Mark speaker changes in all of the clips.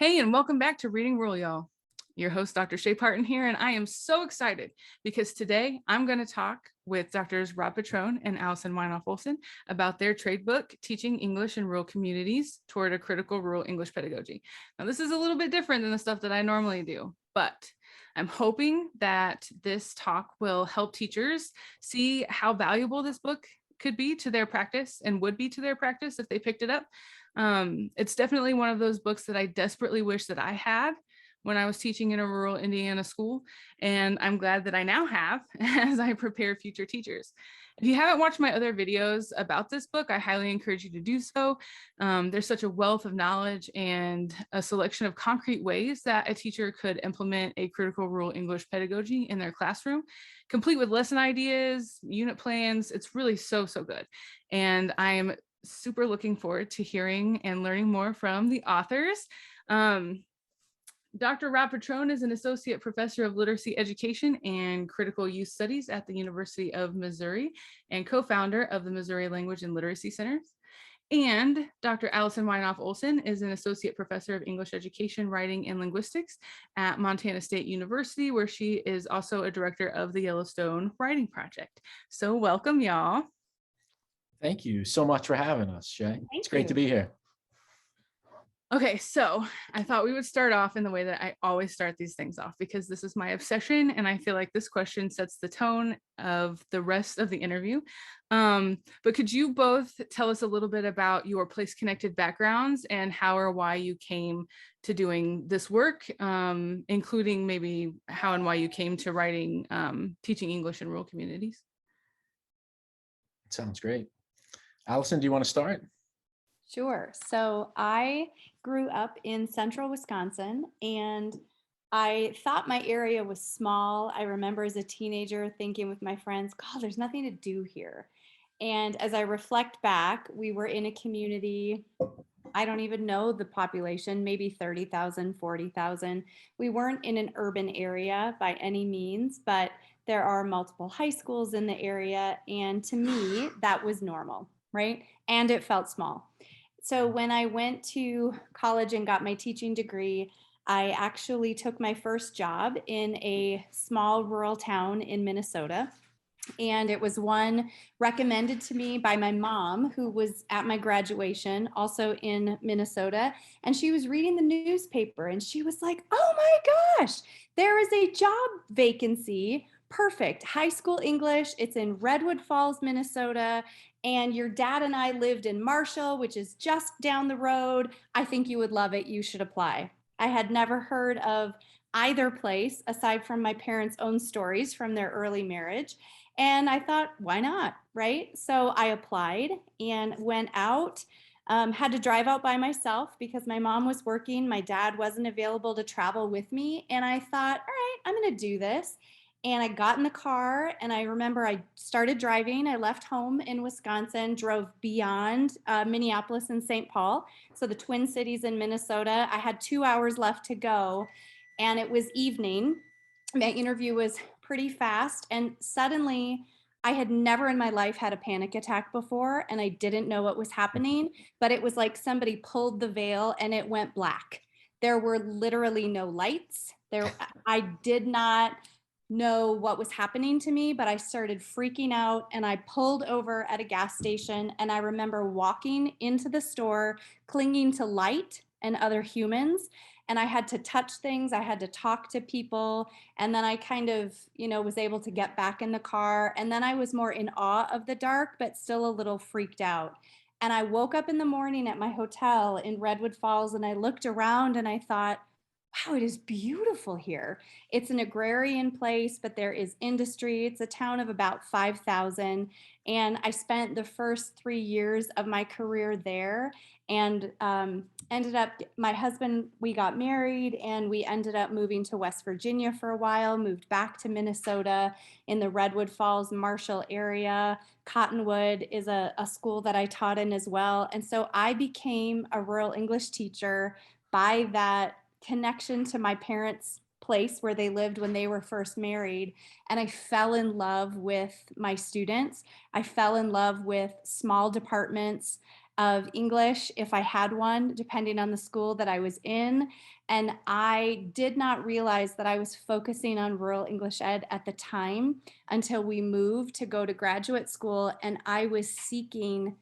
Speaker 1: Hey, and welcome back to Reading Rural, y'all. Your host, Dr. Shay Parton here, and I am so excited because today I'm going to talk with Drs. Rob Petrone and Allison Wynhoff Olsen about their trade book, Teaching English in Rural Communities Toward a Critical Rural English Pedagogy. Now, this is a little bit different than the stuff that I normally do, but I'm hoping that this talk will help teachers see how valuable this book could be to their practice and would be to their practice if they picked it up. It's definitely one of those books that I desperately wish that I had when I was teaching in a rural Indiana school, and I'm glad that I now have as I prepare future teachers. If you haven't watched my other videos about this book, I highly encourage you to do so. There's such a wealth of knowledge and a selection of concrete ways that a teacher could implement a critical rural English pedagogy in their classroom, complete with lesson ideas, unit plans. It's really so good. And I am super looking forward to hearing and learning more from the authors. Dr. Rob Petrone is an associate professor of literacy education and critical youth studies at the University of Missouri and co-founder of the Missouri Language and Literacy Centers. And Dr. Allison Wynhoff Olsen is an associate professor of English education, writing, and linguistics at Montana State University, where she is also a director of the Yellowstone Writing Project. So welcome, y'all.
Speaker 2: Thank you so much for having us, Shay. It's great to be here.
Speaker 1: Okay, so I thought we would start off in the way that I always start these things off, because this is my obsession, and I feel like this question sets the tone of the rest of the interview. But could you both tell us a little bit about your place-connected backgrounds and how or why you came to doing this work, including maybe how and why you came to writing Teaching English in Rural Communities?
Speaker 2: Sounds great. Allison, do you want to start?
Speaker 3: Sure. So I grew up in central Wisconsin, and I thought my area was small. I remember as a teenager thinking with my friends, God, there's nothing to do here. And as I reflect back, we were in a community, I don't even know the population, maybe 30,000, 40,000. We weren't in an urban area by any means, but there are multiple high schools in the area. And to me, that was normal, right? And it felt small. So when I went to college and got my teaching degree, I actually took my first job in a small rural town in Minnesota. And it was one recommended to me by my mom, who was at my graduation, also in Minnesota. And she was reading the newspaper and she was like, oh my gosh, there is a job vacancy. Perfect. High school English. It's in Redwood Falls, Minnesota. And your dad and I lived in Marshall, which is just down the road. I think you would love it. You should apply. I had never heard of either place aside from my parents' own stories from their early marriage. And I thought, why not? Right. So I applied and went out. Had to drive out by myself because my mom was working. My dad wasn't available to travel with me. And I thought, all right, I'm going to do this. And I got in the car and I remember I started driving. I left home in Wisconsin, drove beyond Minneapolis and St. Paul. So the Twin Cities in Minnesota. I had 2 hours left to go and it was evening. My interview was pretty fast. And suddenly I had never in my life had a panic attack before and I didn't know what was happening, but it was like somebody pulled the veil and it went black. There were literally no lights. I did not know what was happening to me, but I started freaking out and I pulled over at a gas station. And I remember walking into the store, clinging to light and other humans. And I had to touch things. I had to talk to people. And then I kind of, was able to get back in the car. And then I was more in awe of the dark, but still a little freaked out. And I woke up in the morning at my hotel in Redwood Falls and I looked around and I thought, wow, it is beautiful here. It's an agrarian place, but there is industry. It's a town of about 5,000. And I spent the first 3 years of my career there and ended up, my husband, we got married and we ended up moving to West Virginia for a while, moved back to Minnesota in the Redwood Falls, Marshall area. Cottonwood is a school that I taught in as well. And so I became a rural English teacher by that connection to my parents' place where they lived when they were first married. And I fell in love with my students. I fell in love with small departments of English if I had one, depending on the school that I was in. And I did not realize that I was focusing on rural English ed at the time until we moved to go to graduate school. And I was seeking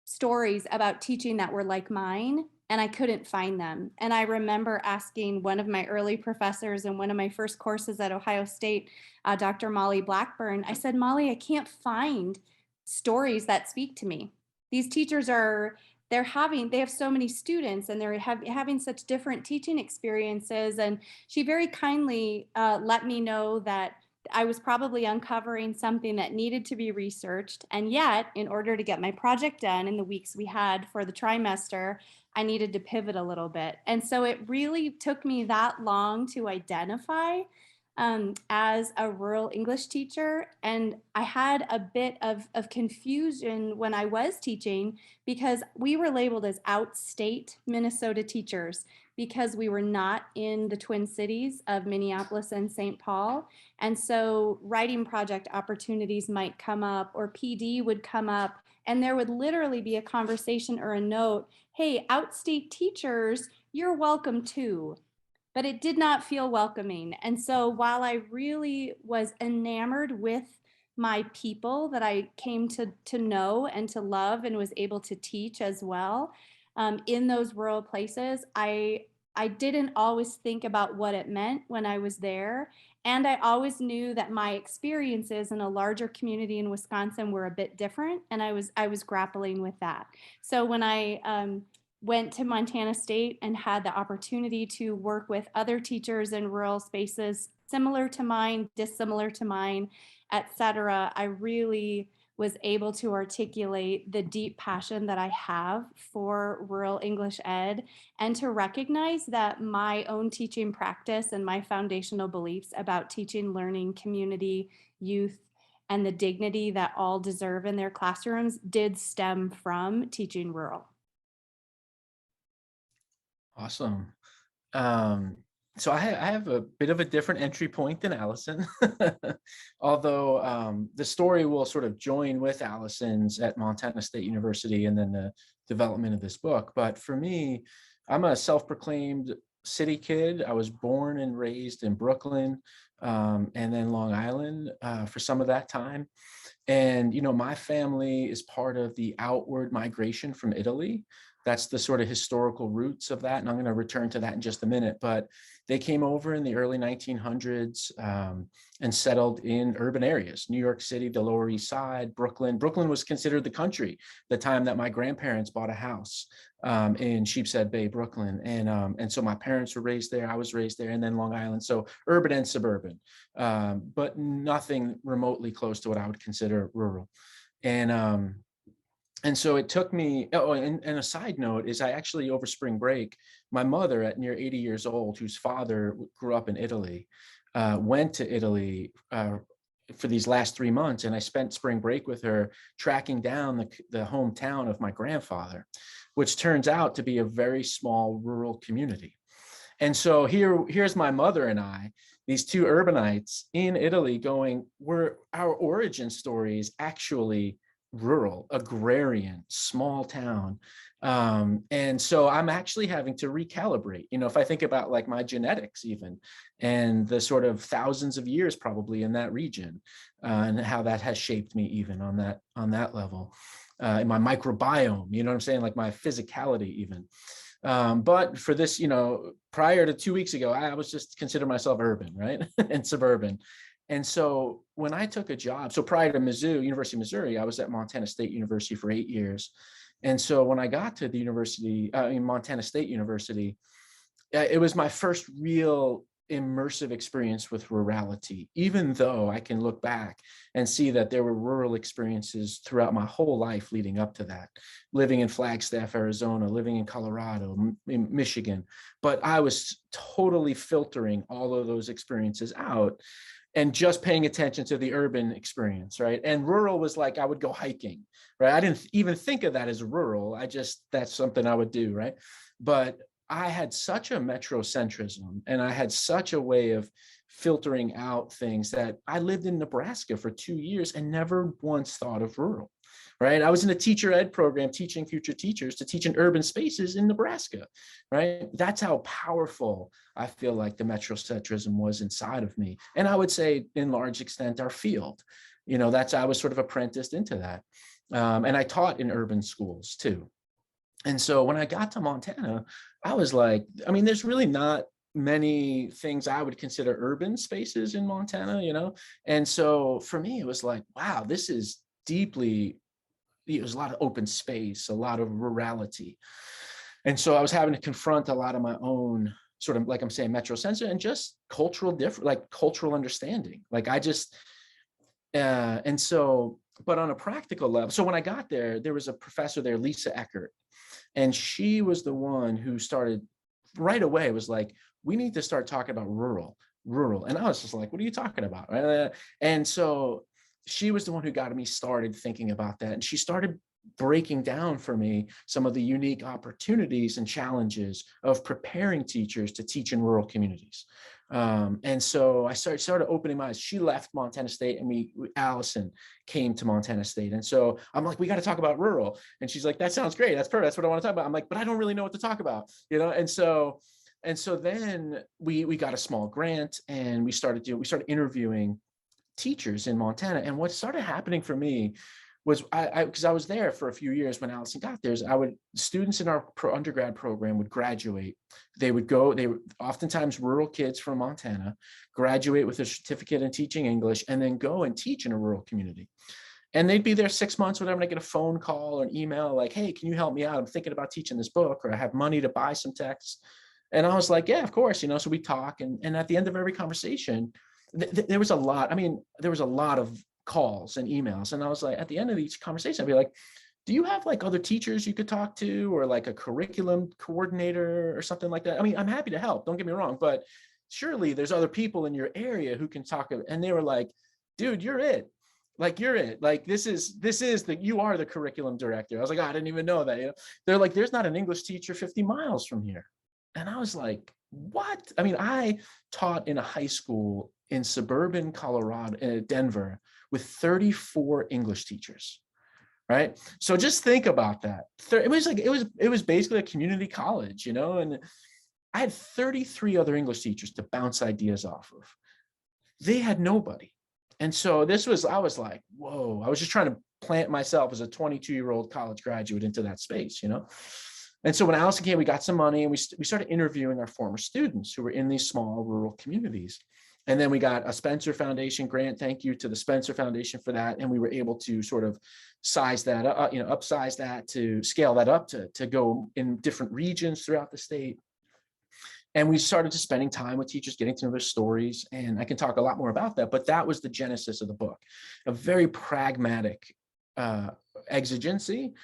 Speaker 3: stories about teaching that were like mine, and I couldn't find them. And I remember asking one of my early professors in one of my first courses at Ohio State, Dr. Molly Blackburn, I said, Molly, I can't find stories that speak to me. These teachers are, they have so many students and they're having such different teaching experiences. And she very kindly let me know that I was probably uncovering something that needed to be researched. And yet, in order to get my project done in the weeks we had for the trimester, I needed to pivot a little bit. And so it really took me that long to identify as a rural English teacher. And I had a bit of confusion when I was teaching because we were labeled as outstate Minnesota teachers because we were not in the Twin Cities of Minneapolis and St. Paul. And so writing project opportunities might come up or PD would come up and there would literally be a conversation or a note, hey, outstate teachers, you're welcome too. But it did not feel welcoming. And so while I really was enamored with my people that I came to know and to love and was able to teach as well in those rural places, I didn't always think about what it meant when I was there. And I always knew that my experiences in a larger community in Wisconsin were a bit different. And I was grappling with that. So when I went to Montana State and had the opportunity to work with other teachers in rural spaces similar to mine, dissimilar to mine, etc., I really was able to articulate the deep passion that I have for rural English ed and to recognize that my own teaching practice and my foundational beliefs about teaching, learning, community, youth, and the dignity that all deserve in their classrooms did stem from teaching rural.
Speaker 2: Awesome. So I have a bit of a different entry point than Allison, although the story will sort of join with Allison's at Montana State University and then the development of this book. But for me, I'm a self-proclaimed city kid. I was born and raised in Brooklyn and then Long Island for some of that time. And, you know, my family is part of the outward migration from Italy. That's the sort of historical roots of that. And I'm going to return to that in just a minute. But they came over in the early 1900s and settled in urban areas, New York City, the Lower East Side, Brooklyn. Brooklyn was considered the country the time that my grandparents bought a house in Sheepshead Bay, Brooklyn. And so my parents were raised there. I was raised there, and then Long Island. So urban and suburban, but nothing remotely close to what I would consider rural. And so it took me, oh, and a side note is I actually, over spring break, my mother at near 80 years old, whose father grew up in Italy, went to Italy for these last 3 months. And I spent spring break with her tracking down the hometown of my grandfather, which turns out to be a very small rural community. And so here's my mother and I, these two urbanites in Italy going, our origin story is actually rural, agrarian, small town. And so I'm actually having to recalibrate, you know, if I think about like my genetics even, and the sort of thousands of years probably in that region, and how that has shaped me even on that level, in my microbiome, you know what I'm saying? Like my physicality even. But for this, you know, prior to 2 weeks ago, I was just consider myself urban, right? And suburban. And so when I took a job, so prior to Mizzou, University of Missouri, I was at Montana State University for 8 years. And so when I got to the university, in Montana State University, it was my first real immersive experience with rurality, even though I can look back and see that there were rural experiences throughout my whole life leading up to that, living in Flagstaff, Arizona, living in Colorado, in Michigan. But I was totally filtering all of those experiences out and just paying attention to the urban experience, right? And rural was like, I would go hiking, right? I didn't even think of that as rural. That's something I would do, right? But I had such a metrocentrism and I had such a way of filtering out things that I lived in Nebraska for 2 years and never once thought of rural, right? I was in a teacher ed program teaching future teachers to teach in urban spaces in Nebraska, right? That's how powerful I feel like the metrocentrism was inside of me. And I would say in large extent our field, I was sort of apprenticed into that. And I taught in urban schools too. And so when I got to Montana, I was like, I mean, there's really not many things I would consider urban spaces in Montana. And so for me, it was like, wow, this is deeply, it was a lot of open space, a lot of rurality. And so I was having to confront a lot of my own sort of, like I'm saying, metrocentrism and just cultural understanding. And so, but on a practical level, so when I got there, there was a professor there, Lisa Eckert, and she was the one who started right away, was like, we need to start talking about rural. And I was just like, what are you talking about? And so she was the one who got me started thinking about that. And she started breaking down for me some of the unique opportunities and challenges of preparing teachers to teach in rural communities. And so I started opening my eyes. She left Montana State and Allison came to Montana State. And so I'm like, we got to talk about rural. And she's like, that sounds great. That's perfect. That's what I want to talk about. I'm like, but I don't really know what to talk about, And so then we got a small grant and we started interviewing teachers in Montana. And what started happening for me was because I was there for a few years when Allison got there, students in our undergrad program would graduate. They would oftentimes rural kids from Montana, graduate with a certificate in teaching English, and then go and teach in a rural community. And they'd be there 6 months, whatever, and I get a phone call or an email like, hey, can you help me out? I'm thinking about teaching this book, or I have money to buy some texts. And I was like, yeah, of course, so we talk. And at the end of every conversation, there was a lot of calls and emails. And I was like, at the end of each conversation, I'd be like, do you have like other teachers you could talk to, or like a curriculum coordinator or something like that? I mean, I'm happy to help, don't get me wrong, but surely there's other people in your area who can talk. And they were like, dude, you're it. Like, you're it. Like, you are the curriculum director. I was like, oh, I didn't even know that. They're like, there's not an English teacher 50 miles from here. And I was like, what? I mean, I taught in a high school in suburban Colorado, Denver, with 34 English teachers, right? So just think about that. It was basically a community college, and I had 33 other English teachers to bounce ideas off of. They had nobody. And so I was like, whoa, I was just trying to plant myself as a 22-year-old college graduate into that space, And so when Allison came, we got some money and we started interviewing our former students who were in these small rural communities. And then we got a Spencer Foundation grant. Thank you to the Spencer Foundation for that. And we were able to sort of size that up, upsize that, to scale that up to go in different regions throughout the state. And we started just spending time with teachers, getting to know their stories. And I can talk a lot more about that, but that was the genesis of the book. A very pragmatic exigency,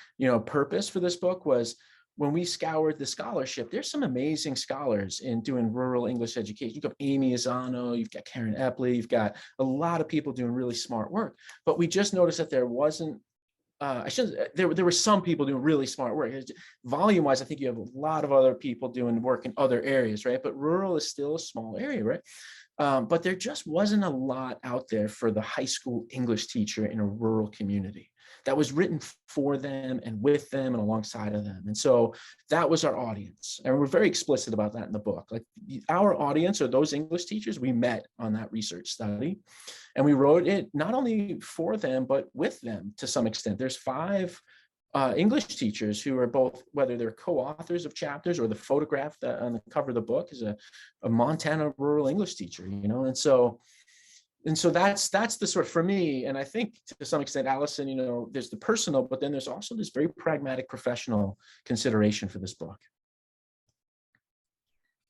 Speaker 2: purpose for this book was, when we scoured the scholarship, there's some amazing scholars in doing rural English education. You've got Amy Izzano, you've got Karen Epley, you've got a lot of people doing really smart work. But we just noticed that there wasn't, there were some people doing really smart work. Volume-wise, I think you have a lot of other people doing work in other areas, right? But rural is still a small area, right? But there just wasn't a lot out there for the high school English teacher in a rural community that was written for them and with them and alongside of them. And so that was our audience. And we're very explicit about that in the book. Like, our audience are those English teachers we met on that research study. And we wrote it not only for them, but with them to some extent. There's 5 English teachers who are both, whether they're co-authors of chapters or the photograph that on the cover of the book is a Montana rural English teacher, And so that's the sort of, for me, and I think to some extent, Allison, there's the personal, but then there's also this very pragmatic professional consideration for this book.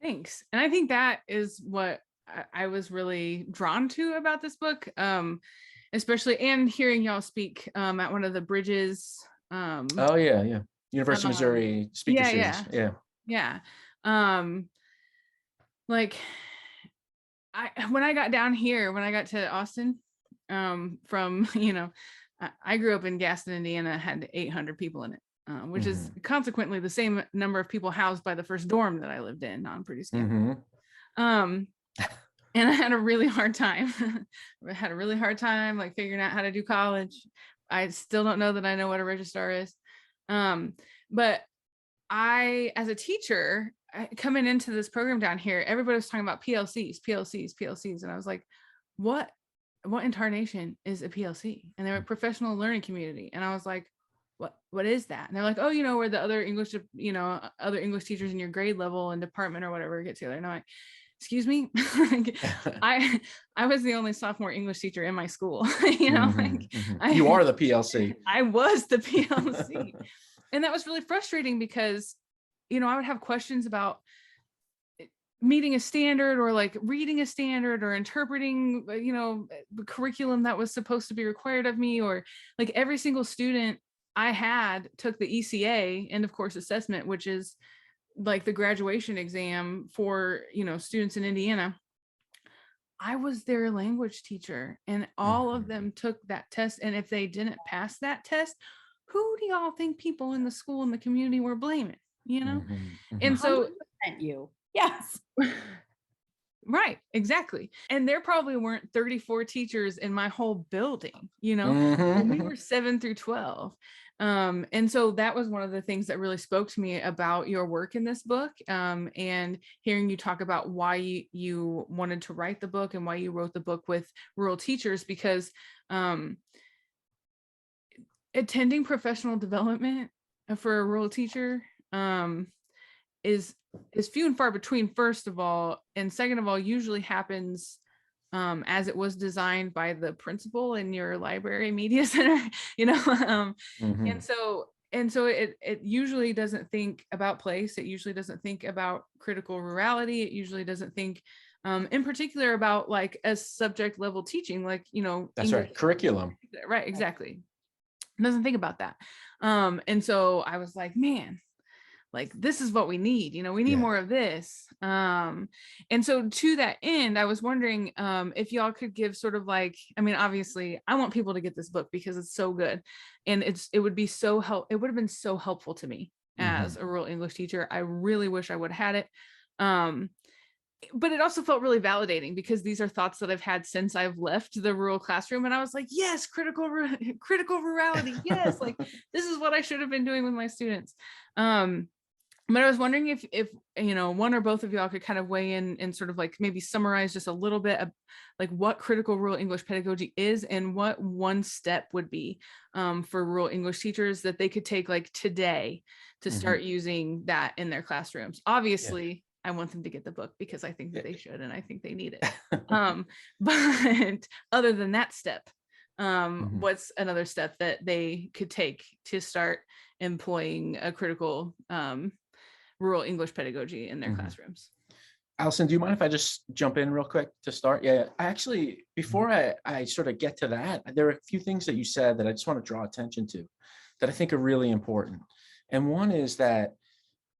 Speaker 1: Thanks. And I think that is what I was really drawn to about this book, especially, and hearing y'all speak at one of the Bridges.
Speaker 2: Oh yeah. University of Missouri speaker series.
Speaker 1: Yeah. Like, when I got down here, when I got to Austin, from, I grew up in Gaston, Indiana, had 800 people in it, which is consequently the same number of people housed by the first dorm that I lived in on pretty scale. And I had a really hard time. I had a really hard time like figuring out how to do college. I still don't know that I know what a registrar is. But I, as a teacher, coming into this program down here, everybody was talking about PLCs. And I was like, what incarnation is a PLC? And they were professional learning community. And I was like, what is that? And they're like, oh, where the other English, other English teachers in your grade level and department or whatever get together. And I'm like, excuse me. I was the only sophomore English teacher in my school.
Speaker 2: You are the PLC.
Speaker 1: I was the PLC. And that was really frustrating because, I would have questions about meeting a standard or like reading a standard or interpreting, the curriculum that was supposed to be required of me, or like every single student I had took the ECA, end of course assessment, which is like the graduation exam for, students in Indiana. I was their language teacher and all of them took that test. And if they didn't pass that test, who do y'all think people in the school and the community were blaming, And so
Speaker 3: you. Yes.
Speaker 1: Right, exactly. And there probably weren't 34 teachers in my whole building, and we were 7 through 12. And so that was one of the things that really spoke to me about your work in this book, and hearing you talk about why you wanted to write the book and why you wrote the book with rural teachers, because attending professional development for a rural teacher is few and far between, first of all, and second of all, usually happens as it was designed by the principal in your library media center, and so it usually doesn't think about place. It usually doesn't think about critical rurality. It usually doesn't think in particular about like a subject level teaching, like,
Speaker 2: that's English, right, curriculum.
Speaker 1: Right, exactly. It doesn't think about that. And so I was like, man, like, this is what we need, we need more of this. And so to that end, I was wondering if y'all could give sort of like, obviously I want people to get this book because it's so good. And it would have been so helpful to me as a rural English teacher. I really wish I would have had it. But it also felt really validating because these are thoughts that I've had since I've left the rural classroom. And I was like, yes, critical rurality. Yes. Like, this is what I should have been doing with my students. But I was wondering if one or both of y'all could kind of weigh in and sort of like maybe summarize just a little bit of like what critical rural English pedagogy is and what one step would be for rural English teachers that they could take like today to start using that in their classrooms. Obviously, I want them to get the book because I think that they should and I think they need it. But other than that step, what's another step that they could take to start employing a critical rural English pedagogy in their classrooms?
Speaker 2: Allison, do you mind if I just jump in real quick to start? Yeah, I actually, before I sort of get to that, there are a few things that you said that I just want to draw attention to that I think are really important. And one is that,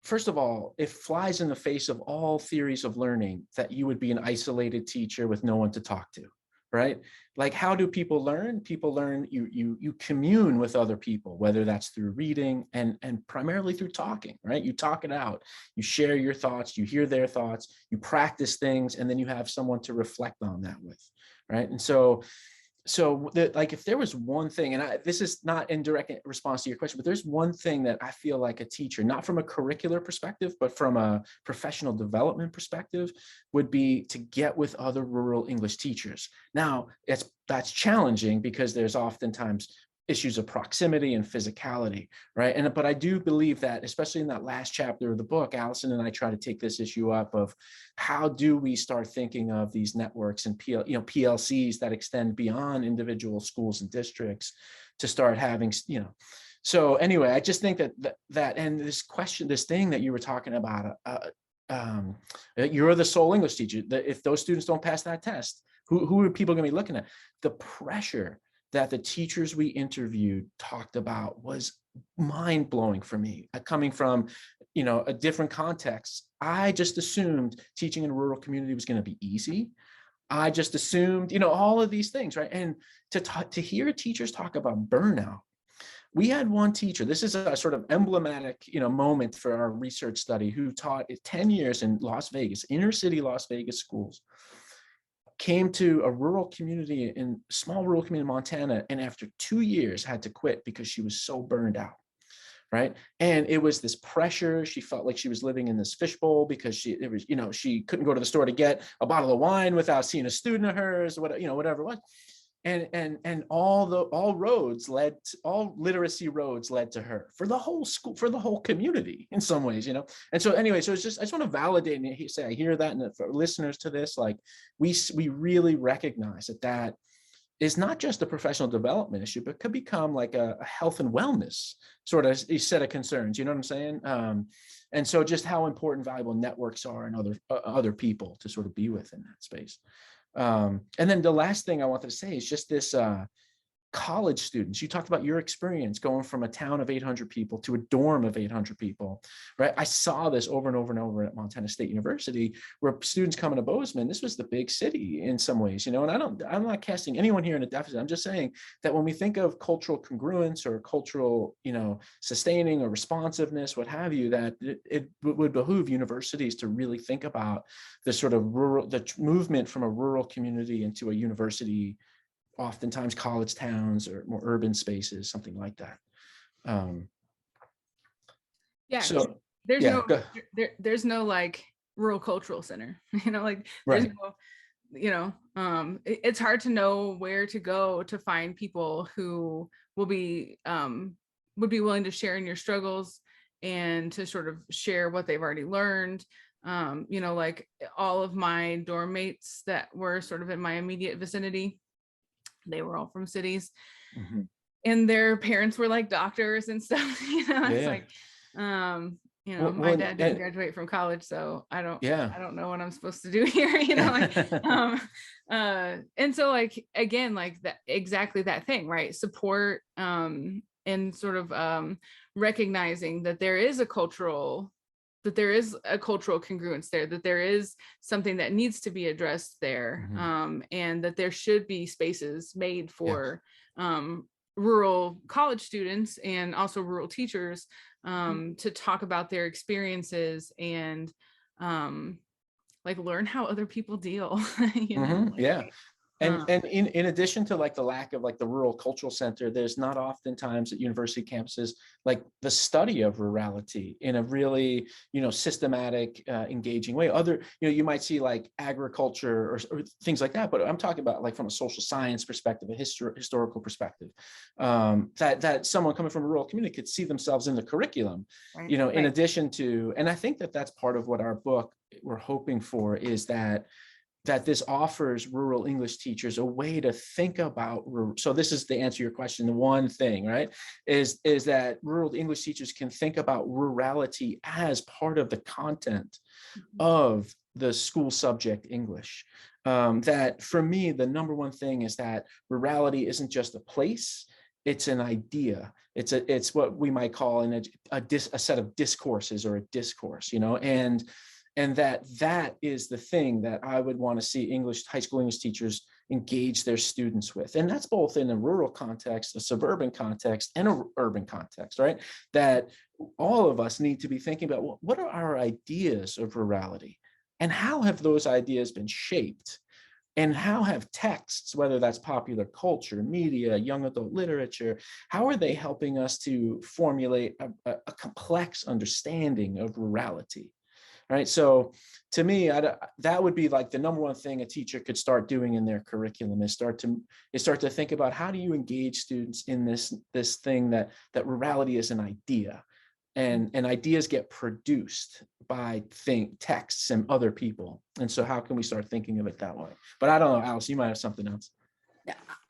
Speaker 2: first of all, it flies in the face of all theories of learning that you would be an isolated teacher with no one to talk to, right? Like, how do people learn? People learn, you commune with other people, whether that's through reading and primarily through talking, right? You talk it out, you share your thoughts, you hear their thoughts, you practice things, and then you have someone to reflect on that with, right? And so like, if there was one thing, and this is not in direct response to your question, but there's one thing that I feel like a teacher, not from a curricular perspective, but from a professional development perspective, would be to get with other rural English teachers. Now, that's challenging because there's oftentimes issues of proximity and physicality, right? But I do believe that, especially in that last chapter of the book, Allison and I try to take this issue up of how do we start thinking of these networks and PLCs that extend beyond individual schools and districts to start having, So anyway, I just think that and this thing that you were talking about, you're the sole English teacher. If those students don't pass that test, who are people going to be looking at? The pressure that the teachers we interviewed talked about was mind-blowing for me. Coming from, a different context, I just assumed teaching in a rural community was going to be easy. I just assumed, all of these things, right? And to hear teachers talk about burnout. We had one teacher, this is a sort of emblematic, moment for our research study, who taught 10 years in Las Vegas, inner city Las Vegas schools. came to a rural community small rural community in Montana, and after 2 years had to quit because she was so burned out. Right. And it was this pressure. She felt like she was living in this fishbowl because she couldn't go to the store to get a bottle of wine without seeing a student of hers, whatever it was. And all literacy roads led to her for the whole school, for the whole community in some ways, And so anyway, so I just want to validate and say, I hear that, and for listeners to this, like we really recognize that is not just a professional development issue, but could become like a health and wellness sort of a set of concerns. You know what I'm saying? And so just how important, valuable networks are and other people to sort of be with in that space. And then the last thing I wanted to say is just this college students. You talked about your experience going from a town of 800 people to a dorm of 800 people, right? I saw this over and over and over at Montana State University, where students coming to Bozeman, this was the big city in some ways, and I'm not casting anyone here in a deficit. I'm just saying that when we think of cultural congruence or cultural, sustaining or responsiveness, what have you, that it would behoove universities to really think about the sort of the movement from a rural community into a university, oftentimes college towns or more urban spaces, something like that. So
Speaker 1: there's no like rural cultural center, like there's no, it's hard to know where to go to find people who would be willing to share in your struggles and to sort of share what they've already learned. Like all of my dorm mates that were sort of in my immediate vicinity, they were all from cities, and their parents were like doctors and stuff. It's like, my dad didn't graduate from college, so I don't know what I'm supposed to do here. And so like, again, like that, exactly that thing, right? Support, and sort of recognizing that there is a cultural congruence there, that there is something that needs to be addressed there, and that there should be spaces made for rural college students and also rural teachers to talk about their experiences and like learn how other people deal.
Speaker 2: And in addition to like the lack of like the rural cultural center, there's not oftentimes at university campuses like the study of rurality in a really, systematic, engaging way. You might see like agriculture or things like that, but I'm talking about like from a social science perspective, a historical perspective, that someone coming from a rural community could see themselves in the curriculum, in addition to, and I think that that's part of what our book we're hoping for, is that this offers rural English teachers a way to think about. So this is to answer your question. The one thing, right, is that rural English teachers can think about rurality as part of the content of the school subject English. That for me, the number one thing is that rurality isn't just a place, it's an idea. It's what we might call a set of discourses or a discourse, and that is the thing that I would want to see high school English teachers engage their students with. And that's both in a rural context, a suburban context, and an urban context, right? That all of us need to be thinking about, well, what are our ideas of rurality? And how have those ideas been shaped? And how have texts, whether that's popular culture, media, young adult literature, how are they helping us to formulate a complex understanding of rurality? Right. So to me, that would be like the number one thing a teacher could start doing in their curriculum is start to think about, how do you engage students in this thing that rurality is an idea, and ideas get produced by texts and other people. And so how can we start thinking of it that way? But I don't know, Alice, you might have something else.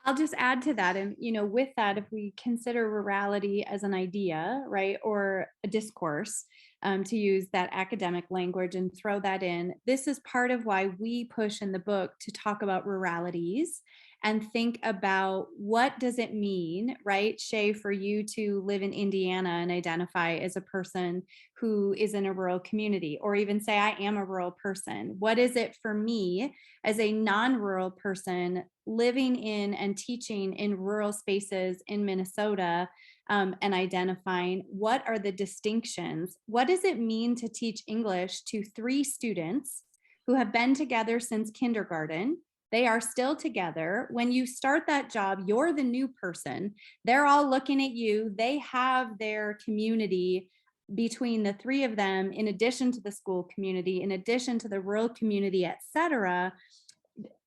Speaker 3: I'll just add to that. And, with that, if we consider rurality as an idea, right, or a discourse, to use that academic language and throw that in, this is part of why we push in the book to talk about ruralities and think about what does it mean, right, Shay, for you to live in Indiana and identify as a person who is in a rural community, or even say, I am a rural person. What is it for me as a non-rural person living in and teaching in rural spaces in Minnesota, and identifying what are the distinctions? What does it mean to teach English to 3 students who have been together since kindergarten? They are still together. When you start that job, you're the new person. They're all looking at you. They have their community between the three of them, in addition to the school community, in addition to the rural community, et cetera.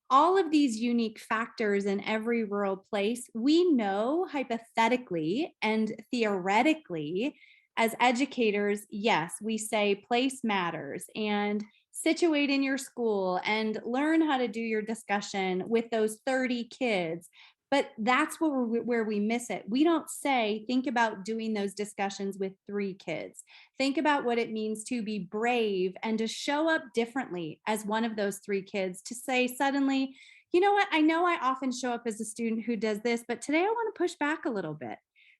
Speaker 3: All of these unique factors in every rural place, we know hypothetically and theoretically as educators, yes, we say place matters and situate in your school and learn how to do your discussion with those 30 kids. But that's where we miss it. We don't say, think about doing those discussions with 3 kids. Think about what it means to be brave and to show up differently as one of those 3 kids, to say suddenly, you know what, I know I often show up as a student who does this, but today I want to push back a little bit.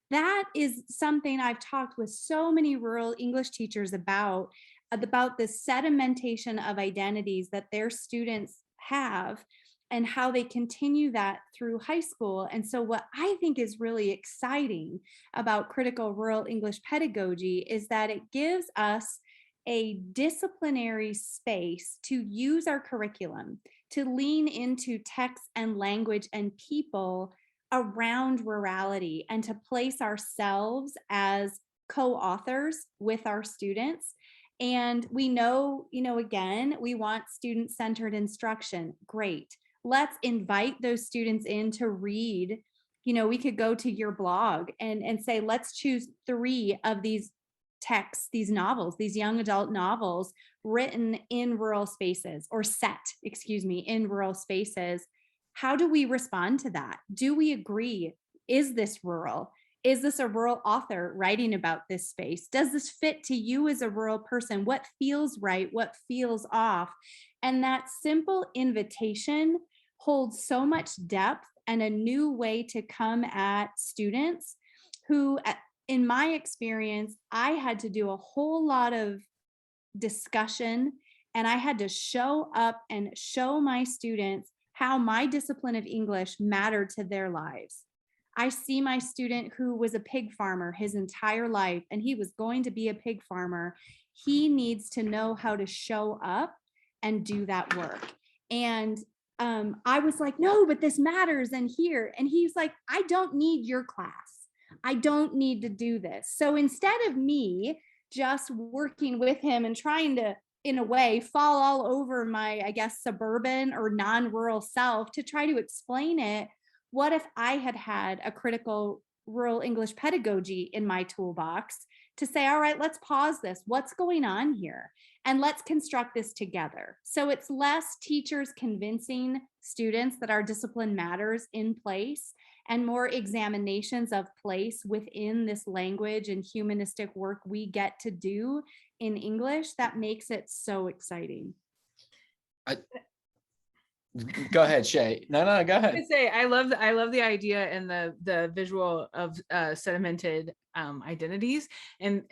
Speaker 3: That is something I've talked with so many rural English teachers about the sedimentation of identities that their students have and how they continue that through high school. And so what I think is really exciting about critical rural English pedagogy is that it gives us a disciplinary space to use our curriculum, to lean into text and language and people around rurality, and to place ourselves as co-authors with our students. And we know, again, we want student-centered instruction. Great. Let's invite those students in to read. We could go to your blog and say, let's choose 3 of these texts, these novels, these young adult novels written in rural spaces, or set, in rural spaces. How do we respond to that? Do we agree? Is this rural? Is this a rural author writing about this space? Does this fit to you as a rural person? What feels right? What feels off? And that simple invitation holds so much depth and a new way to come at students who, in my experience, I had to do a whole lot of discussion, and I had to show up and show my students how my discipline of English mattered to their lives. I see my student who was a pig farmer his entire life, and he was going to be a pig farmer. He needs to know how to show up and do that work. And I was like, no, but this matters. And he's like, I don't need your class. I don't need to do this. So instead of me just working with him and trying to, in a way, fall all over my, I guess, suburban or non-rural self to try to explain it, what if I had had a critical rural English pedagogy in my toolbox to say, all right, let's pause this. What's going on here? And let's construct this together. So it's less teachers convincing students that our discipline matters in place, and more examinations of place within this language and humanistic work we get to do in English. That makes it so exciting.
Speaker 2: Go ahead, Shay. No, go ahead.
Speaker 1: I say I love the idea and the visual of sedimented identities, and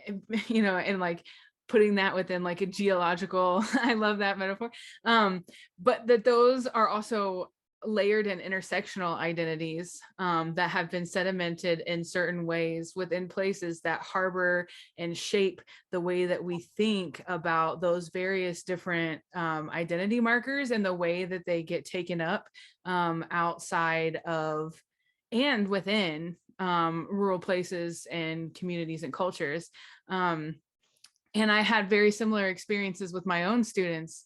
Speaker 1: and like putting that within like a geological. I love that metaphor. But that those are also layered and intersectional identities that have been sedimented in certain ways within places that harbor and shape the way that we think about those various different identity markers, and the way that they get taken up outside of and within rural places and communities and cultures. And I had very similar experiences with my own students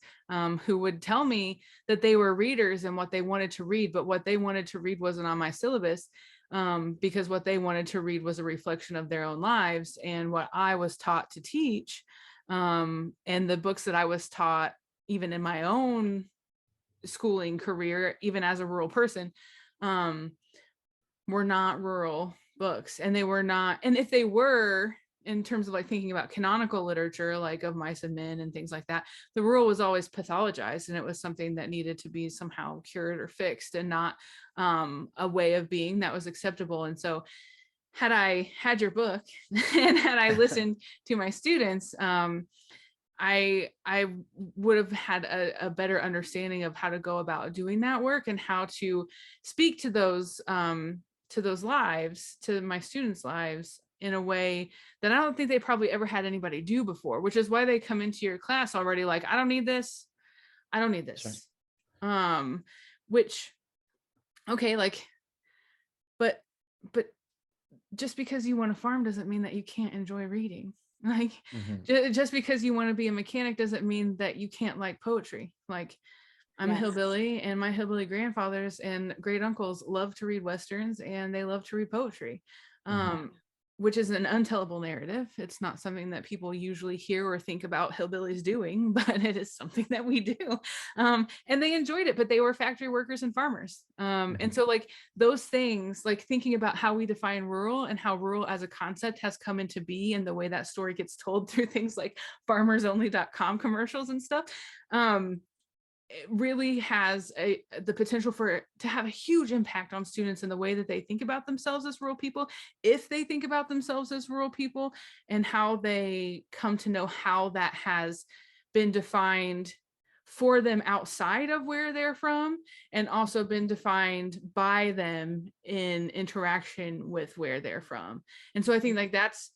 Speaker 1: who would tell me that they were readers and what they wanted to read, but what they wanted to read wasn't on my syllabus, because what they wanted to read was a reflection of their own lives and what I was taught to teach. And the books that I was taught, even in my own schooling career, even as a rural person, were not rural books. And they were not, and if they were, in terms of like thinking about canonical literature, like of Mice and Men and things like that, the rural was always pathologized, and it was something that needed to be somehow cured or fixed, and not a way of being that was acceptable. And so had I had your book and had I listened to my students, I would have had a better understanding of how to go about doing that work, and how to speak to those lives, to my students' lives, in a way that I don't think they probably ever had anybody do before, which is why they come into your class already like, I don't need this. I don't need this.
Speaker 2: Sure.
Speaker 1: which, okay, like, but just because you want to farm doesn't mean that you can't enjoy reading. Like, just because you want to be a mechanic doesn't mean that you can't like poetry. Like, I'm a hillbilly, and my hillbilly grandfathers and great uncles love to read Westerns, and they love to read poetry, which is an untellable narrative. It's not something that people usually hear or think about hillbillies doing, but it is something that we do. And they enjoyed it, but they were factory workers and farmers. And so like those things, like thinking about how we define rural and how rural as a concept has come into be, and the way that story gets told through things like farmersonly.com commercials and stuff, it really has the potential for it to have a huge impact on students in the way that they think about themselves as rural people, if they think about themselves as rural people, and how they come to know how that has been defined for them outside of where they're from, and also been defined by them in interaction with where they're from. And so I think like that's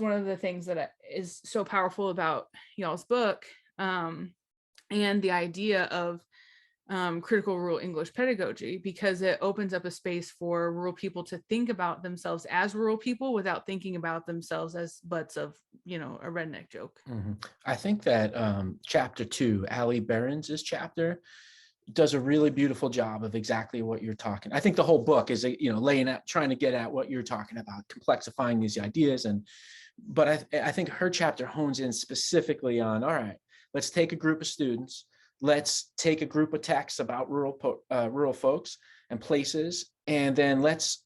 Speaker 1: one of the things that is so powerful about y'all's book. And the idea of critical rural English pedagogy, because it opens up a space for rural people to think about themselves as rural people without thinking about themselves as butts of, a redneck joke.
Speaker 2: I think that chapter 2, Allie Behrens' chapter, does a really beautiful job of exactly what you're talking. I think the whole book is, laying out, trying to get at what you're talking about, complexifying these ideas. But I think her chapter hones in specifically on, all right, let's take a group of students, let's take a group of texts about rural folks and places, and then let's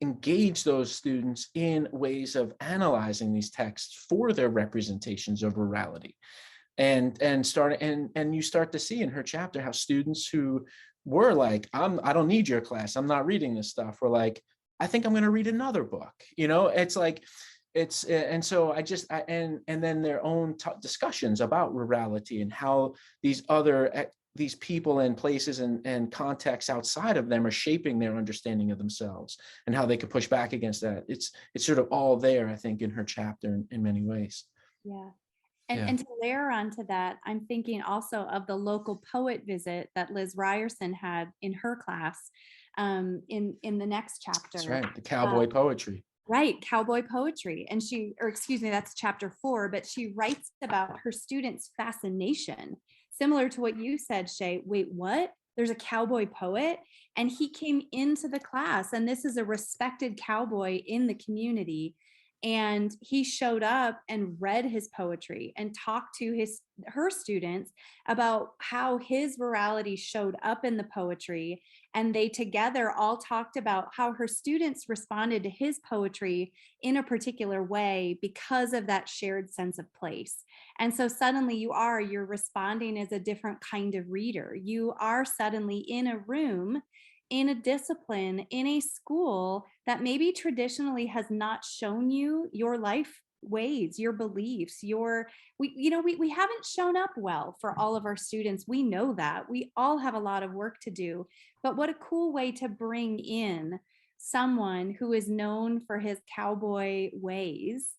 Speaker 2: engage those students in ways of analyzing these texts for their representations of rurality. And you start to see in her chapter how students who were like, I don't need your class, I'm not reading this stuff, were like, I think I'm going to read another book. It's like, and so and then their own discussions about rurality and how these people and places and contexts outside of them are shaping their understanding of themselves, and how they could push back against that. It's sort of all there, I think, in her chapter in many ways.
Speaker 3: Yeah. And to layer onto that, I'm thinking also of the local poet visit that Liz Ryerson had in her class in the next chapter.
Speaker 2: That's right, the cowboy poetry.
Speaker 3: Right, cowboy poetry. And that's chapter 4, but she writes about her students' fascination, similar to what you said, Shay. Wait, what? There's a cowboy poet? And he came into the class, and this is a respected cowboy in the community. And he showed up and read his poetry and talked to her students about how his rurality showed up in the poetry. And they together all talked about how her students responded to his poetry in a particular way because of that shared sense of place. And so suddenly you're responding as a different kind of reader. You are suddenly in a room, in a discipline, in a school that maybe traditionally has not shown you your life ways, your beliefs, we haven't shown up well for all of our students. We know that. We all have a lot of work to do. But what a cool way to bring in someone who is known for his cowboy ways,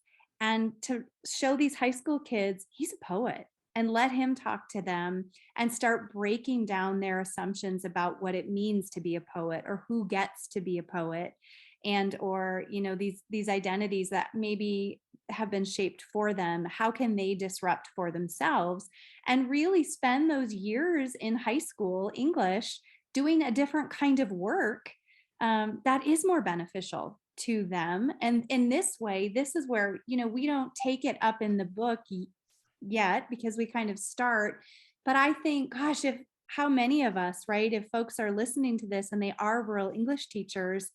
Speaker 3: and to show these high school kids he's a poet, and let him talk to them and start breaking down their assumptions about what it means to be a poet, or who gets to be a poet, and or these identities that maybe have been shaped for them. How can they disrupt for themselves, and really spend those years in high school English doing a different kind of work that is more beneficial to them. And in this way, this is where we don't take it up in the book yet, because we kind of start. But I think, gosh, how many of us, right, if folks are listening to this and they are rural English teachers,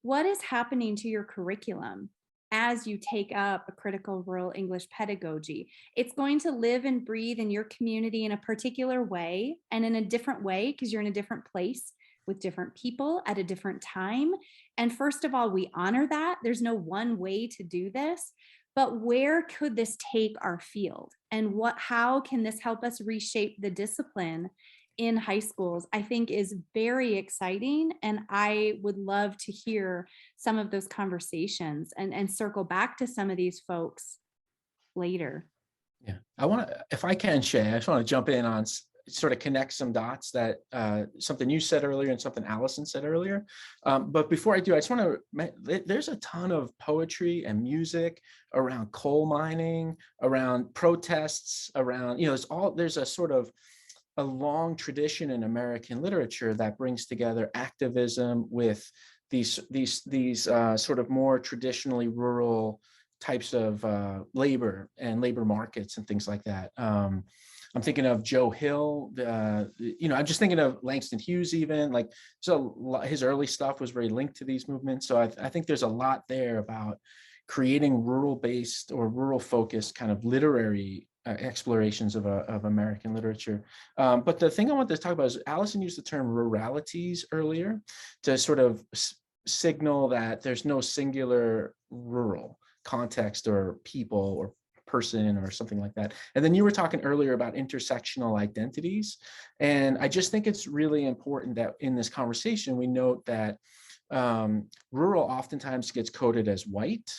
Speaker 3: what is happening to your curriculum as you take up a critical rural English pedagogy? It's going to live and breathe in your community in a particular way, and in a different way, because you're in a different place with different people at a different time. And first of all, we honor that. There's no one way to do this. But where could this take our field? And how can this help us reshape the discipline in high schools? I think is very exciting. And I would love to hear some of those conversations and circle back to some of these folks later.
Speaker 2: Yeah, if I can, Shay, I just want to jump in on sort of connect some dots that something you said earlier and something Allison said earlier. But before I do, I just want to, there's a ton of poetry and music around coal mining, around protests, around, there's a sort of a long tradition in American literature that brings together activism with these sort of more traditionally rural types of labor and labor markets and things like that. I'm thinking of Joe Hill, I'm just thinking of Langston Hughes even, like, so his early stuff was very linked to these movements. So I think there's a lot there about creating rural-based or rural-focused kind of literary explorations of American literature. But the thing I want to talk about is Allison used the term ruralities earlier to sort of signal that there's no singular rural context or people or person or something like that. And then you were talking earlier about intersectional identities. And I just think it's really important that in this conversation, we note that rural oftentimes gets coded as white.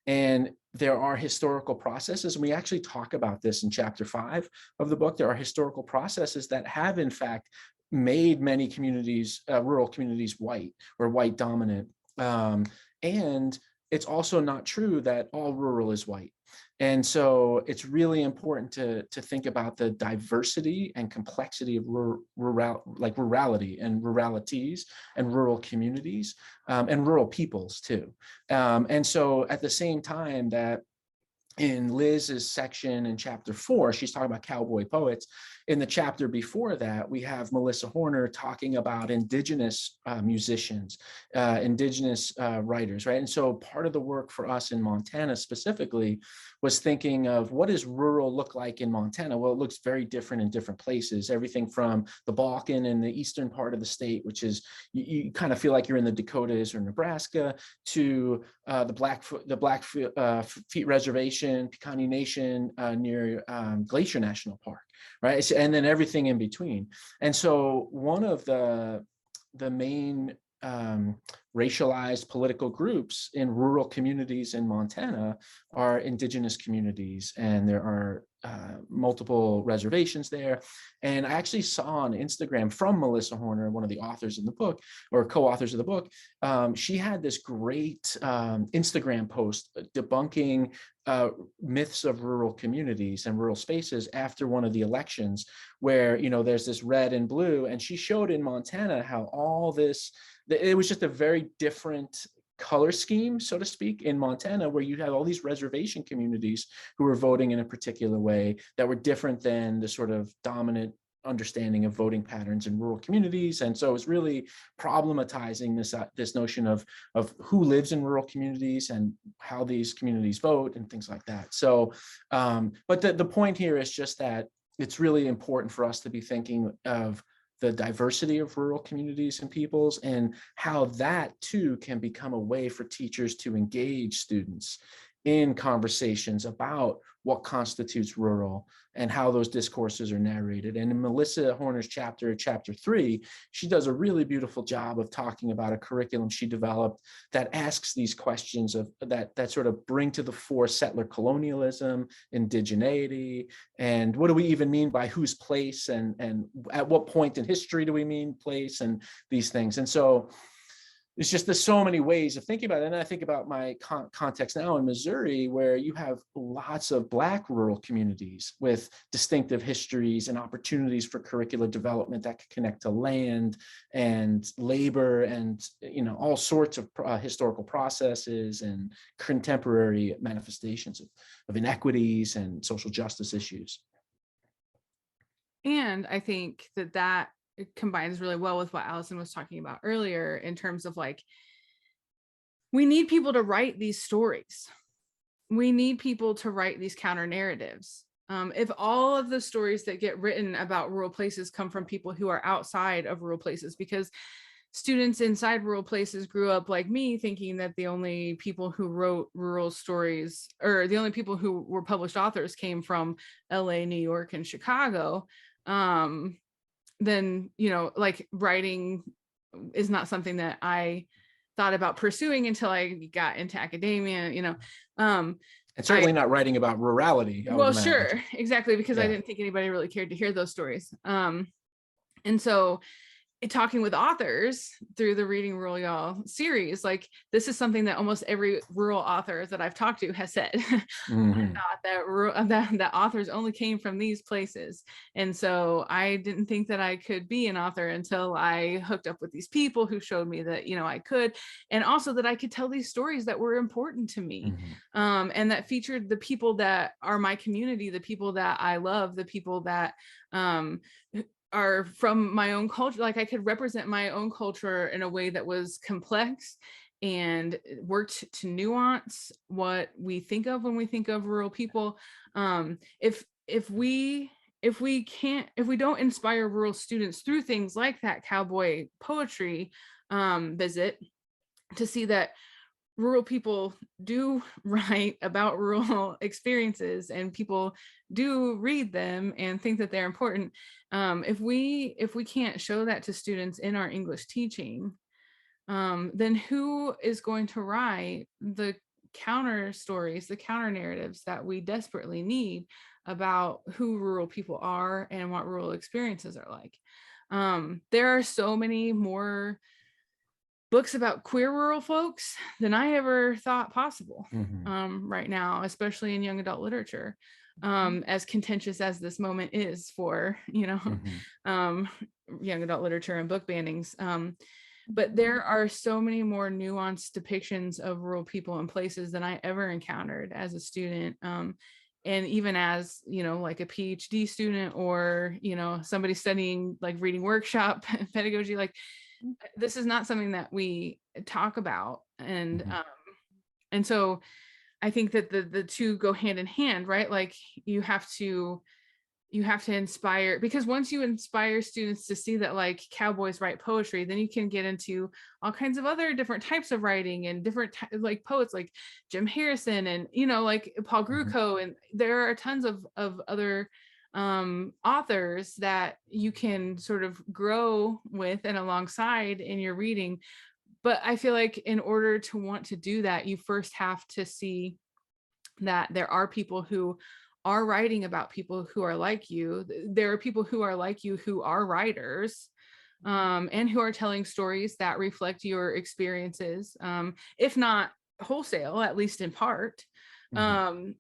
Speaker 2: And there are historical processes, and we actually talk about this in chapter 5 of the book. There are historical processes that have, in fact, made many communities, rural communities, white or white dominant. And it's also not true that all rural is white. And so it's really important to think about the diversity and complexity of rurality and ruralities and rural communities and rural peoples too. And so at the same time that in Liz's section in chapter 4, she's talking about cowboy poets. In the chapter before that, we have Melissa Horner talking about indigenous musicians, indigenous writers, right? And so part of the work for us in Montana specifically was thinking of what does rural look like in Montana? Well, it looks very different in different places. Everything from the Balkan in the eastern part of the state, which is, you kind of feel like you're in the Dakotas or Nebraska, to the Blackfeet Reservation, Piikani Nation near Glacier National Park, right? And then everything in between. And so one of the main racialized political groups in rural communities in Montana are indigenous communities, and there are multiple reservations there. And I actually saw on Instagram from Melissa Horner, one of the authors in the book or co-authors of the book, she had this great Instagram post debunking myths of rural communities and rural spaces after one of the elections where, there's this red and blue, and she showed in Montana how all this, it was just a very different color scheme, so to speak, in Montana, where you had all these reservation communities who were voting in a particular way that were different than the sort of dominant understanding of voting patterns in rural communities. And so it was really problematizing this notion of who lives in rural communities and how these communities vote and things like that. So, but the point here is just that it's really important for us to be thinking of the diversity of rural communities and peoples, and how that too can become a way for teachers to engage students in conversations about what constitutes rural and how those discourses are narrated. And in Melissa Horner's chapter 3, she does a really beautiful job of talking about a curriculum she developed that asks these questions of that sort of bring to the fore settler colonialism, indigeneity, and what do we even mean by whose place, and at what point in history do we mean place, and these things. And so it's just, there's so many ways of thinking about it. And I think about my context now in Missouri, where you have lots of Black rural communities with distinctive histories and opportunities for curricular development that can connect to land and labor and, all sorts of historical processes and contemporary manifestations of inequities and social justice issues.
Speaker 1: And I think that it combines really well with what Allison was talking about earlier in terms of like, we need people to write these stories. We need people to write these counter narratives. If all of the stories that get written about rural places come from people who are outside of rural places, because students inside rural places grew up like me thinking that the only people who wrote rural stories, or the only people who were published authors, came from LA, New York, and Chicago, then, like, writing is not something that I thought about pursuing until I got into academia,
Speaker 2: And certainly not writing about rurality, I would
Speaker 1: well,
Speaker 2: imagine.
Speaker 1: sure, exactly, because I
Speaker 2: Yeah.
Speaker 1: didn't think anybody really cared to hear those stories. And so talking with authors through the Reading Rural Y'all series, like this is something that almost every rural author that I've talked to has said.
Speaker 2: Mhm.
Speaker 1: that authors only came from these places. And so I didn't think that I could be an author until I hooked up with these people who showed me that, you know, I could, and also that I could tell these stories that were important to me, and that featured the people that are my community, the people that I love, the people that are from my own culture. Like I could represent my own culture in a way that was complex and worked to nuance what we think of when we think of rural people. If we don't inspire rural students through things like that cowboy poetry visit, to see that rural people do write about rural experiences and people do read them and think that they're important. If we can't show that to students in our English teaching, then who is going to write the counter stories, the counter narratives that we desperately need about who rural people are and what rural experiences are like? There are so many more books about queer rural folks than I ever thought possible right now, especially in young adult literature, as contentious as this moment is for, you know, young adult literature and book bannings. But there are so many more nuanced depictions of rural people and places than I ever encountered as a student. And even as, you know, like a PhD student, or, you know, somebody studying like reading workshop pedagogy, like this is not something that we talk about. And so I think that the two go hand in hand, right? Like you have to inspire, because once you inspire students to see that like cowboys write poetry, then you can get into all kinds of other different types of writing and different like poets like Jim Harrison and, you know, like Paul Gruco, and there are tons of other authors that you can sort of grow with and alongside in your reading. But I feel like in order to want to do that, you first have to see that there are people who are writing about people who are like you. There are people who are like you who are writers, and who are telling stories that reflect your experiences, if not wholesale, at least in part. And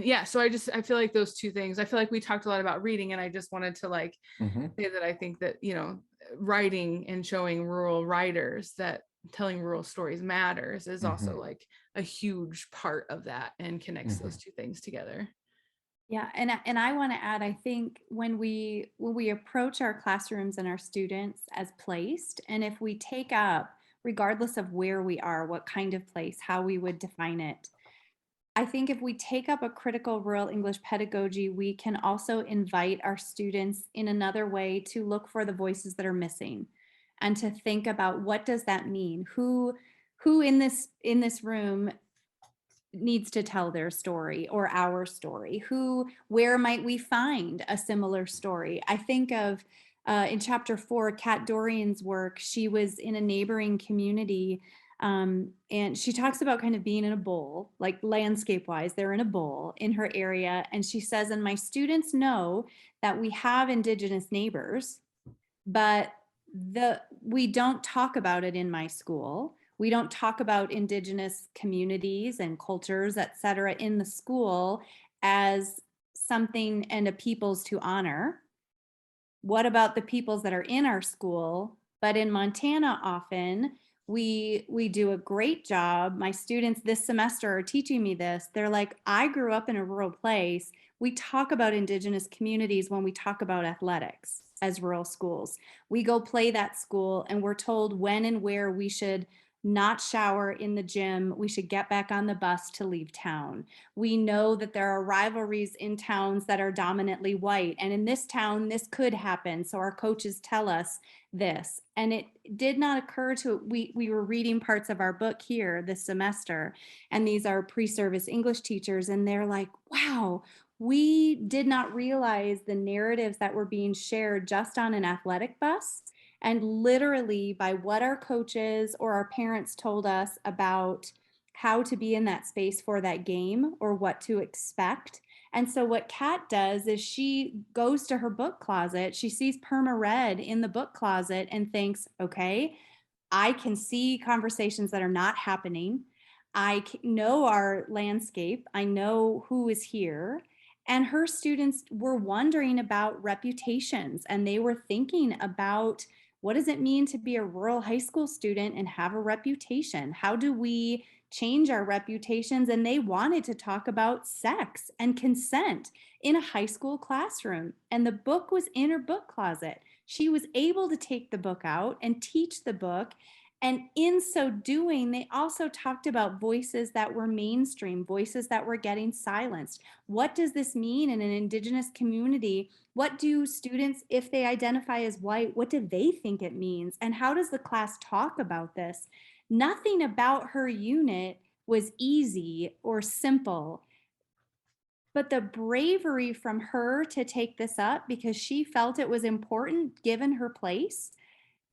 Speaker 1: yeah, so I feel like those two things, I feel like we talked a lot about reading, and I just wanted to like say that I think that, you know, writing and showing rural writers that telling rural stories matters is also like a huge part of that and connects those two things together.
Speaker 3: Yeah, and I want to add, I think when we approach our classrooms and our students as placed, and if we take up, regardless of where we are, what kind of place, how we would define it, I think if we take up a critical rural English pedagogy, we can also invite our students in another way to look for the voices that are missing, and to think about what does that mean? Who in this room needs to tell their story or our story? Where might we find a similar story? I think of in chapter 4, Kat Dorian's work. She was in a neighboring community, and she talks about kind of being in a bowl, like landscape wise, they're in a bowl in her area. And she says, and my students know that we have Indigenous neighbors, but we don't talk about it in my school. We don't talk about Indigenous communities and cultures, et cetera, in the school as something and a peoples to honor. What about the peoples that are in our school? But in Montana, often we do a great job. My students this semester are teaching me this. They're like, I grew up in a rural place. We talk about Indigenous communities when we talk about athletics as rural schools. We go play that school, and we're told when and where we should not shower in the gym. We should get back on the bus to leave town. We know that there are rivalries in towns that are dominantly white. And in this town, this could happen. So our coaches tell us this. And it did not occur to, we were reading parts of our book here this semester, and these are pre-service English teachers. And they're like, wow, we did not realize the narratives that were being shared just on an athletic bus, and literally by what our coaches or our parents told us about how to be in that space for that game or what to expect. And so what Kat does is she goes to her book closet. She sees Perma Red in the book closet and thinks, okay, I can see conversations that are not happening. I know our landscape. I know who is here. And her students were wondering about reputations, and they were thinking about, what does it mean to be a rural high school student and have a reputation? How do we change our reputations? And they wanted to talk about sex and consent in a high school classroom. And the book was in her book closet. She was able to take the book out and teach the book. And in so doing, they also talked about voices that were mainstream, voices that were getting silenced. What does this mean in an Indigenous community? What do students, if they identify as white, what do they think it means? And how does the class talk about this? Nothing about her unit was easy or simple, but the bravery from her to take this up because she felt it was important given her place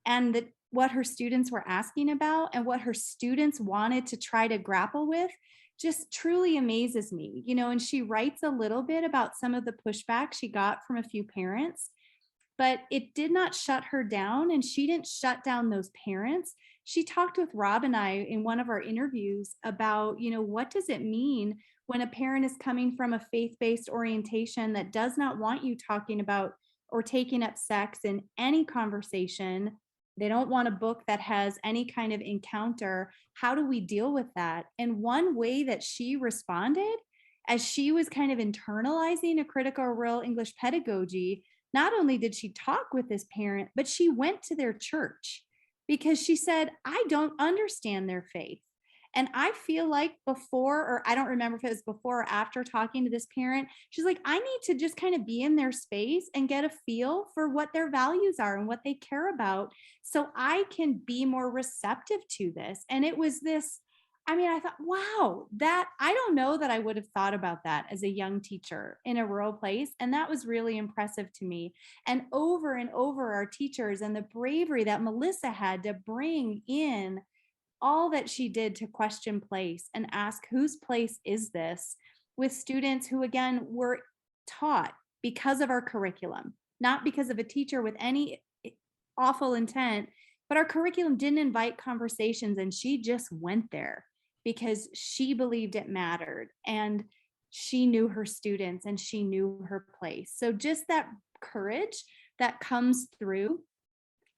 Speaker 3: and that what her students were asking about and what her students wanted to try to grapple with just truly amazes me. And she writes a little bit about some of the pushback she got from a few parents, but it did not shut her down, and she didn't shut down those parents. She talked with Rob and I in one of our interviews about, what does it mean when a parent is coming from a faith-based orientation that does not want you talking about or taking up sex in any conversation. They don't want a book that has any kind of encounter. How do we deal with that? And one way that she responded, as she was kind of internalizing a critical rural English pedagogy, not only did she talk with this parent, but she went to their church because she said, I don't understand their faith. And I feel like before, or I don't remember if it was before or after talking to this parent, she's like, I need to just kind of be in their space and get a feel for what their values are and what they care about so I can be more receptive to this. And it was this, I thought, wow, that I don't know that I would have thought about that as a young teacher in a rural place. And that was really impressive to me. And over our teachers and the bravery that Melissa had to bring in all that she did to question place and ask whose place is this, with students who, again, were taught because of our curriculum, not because of a teacher with any awful intent, but our curriculum didn't invite conversations, and she just went there because she believed it mattered, and she knew her students and she knew her place. So just that courage that comes through,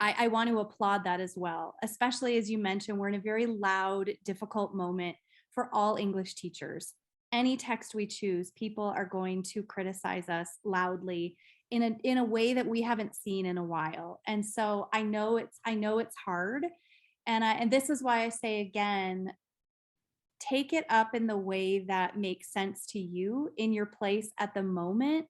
Speaker 3: I want to applaud that as well, especially as you mentioned, we're in a very loud, difficult moment for all English teachers. Any text we choose, people are going to criticize us loudly in a way that we haven't seen in a while. And so I know it's hard. And this is why I say again, take it up in the way that makes sense to you in your place at the moment.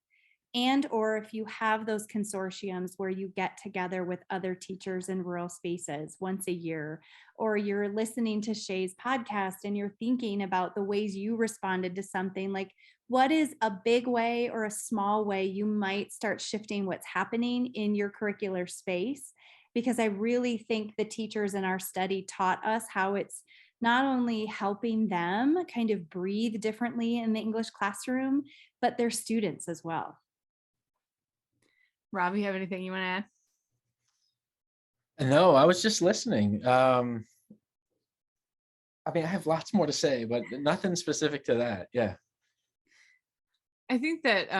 Speaker 3: And or if you have those consortiums where you get together with other teachers in rural spaces once a year, or you're listening to Shay's podcast and you're thinking about the ways you responded to something, like what is a big way or a small way you might start shifting what's happening in your curricular space. Because I really think the teachers in our study taught us how it's not only helping them kind of breathe differently in the English classroom, but their students as well.
Speaker 1: Rob, you have anything you want to add?
Speaker 2: No, I was just listening. I have lots more to say, but nothing specific to that. Yeah.
Speaker 1: I think that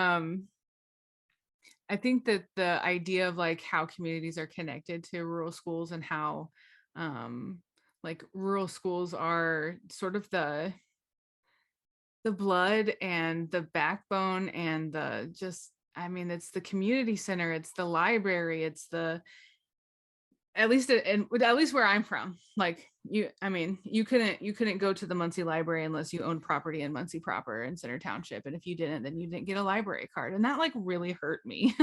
Speaker 1: the idea of like how communities are connected to rural schools and how like rural schools are sort of the blood and the backbone and the just, it's the community center, it's the library, it's at least where I'm from, like you couldn't go to the Muncie Library unless you owned property in Muncie proper in Center Township, and if you didn't, then you didn't get a library card, and that like really hurt me.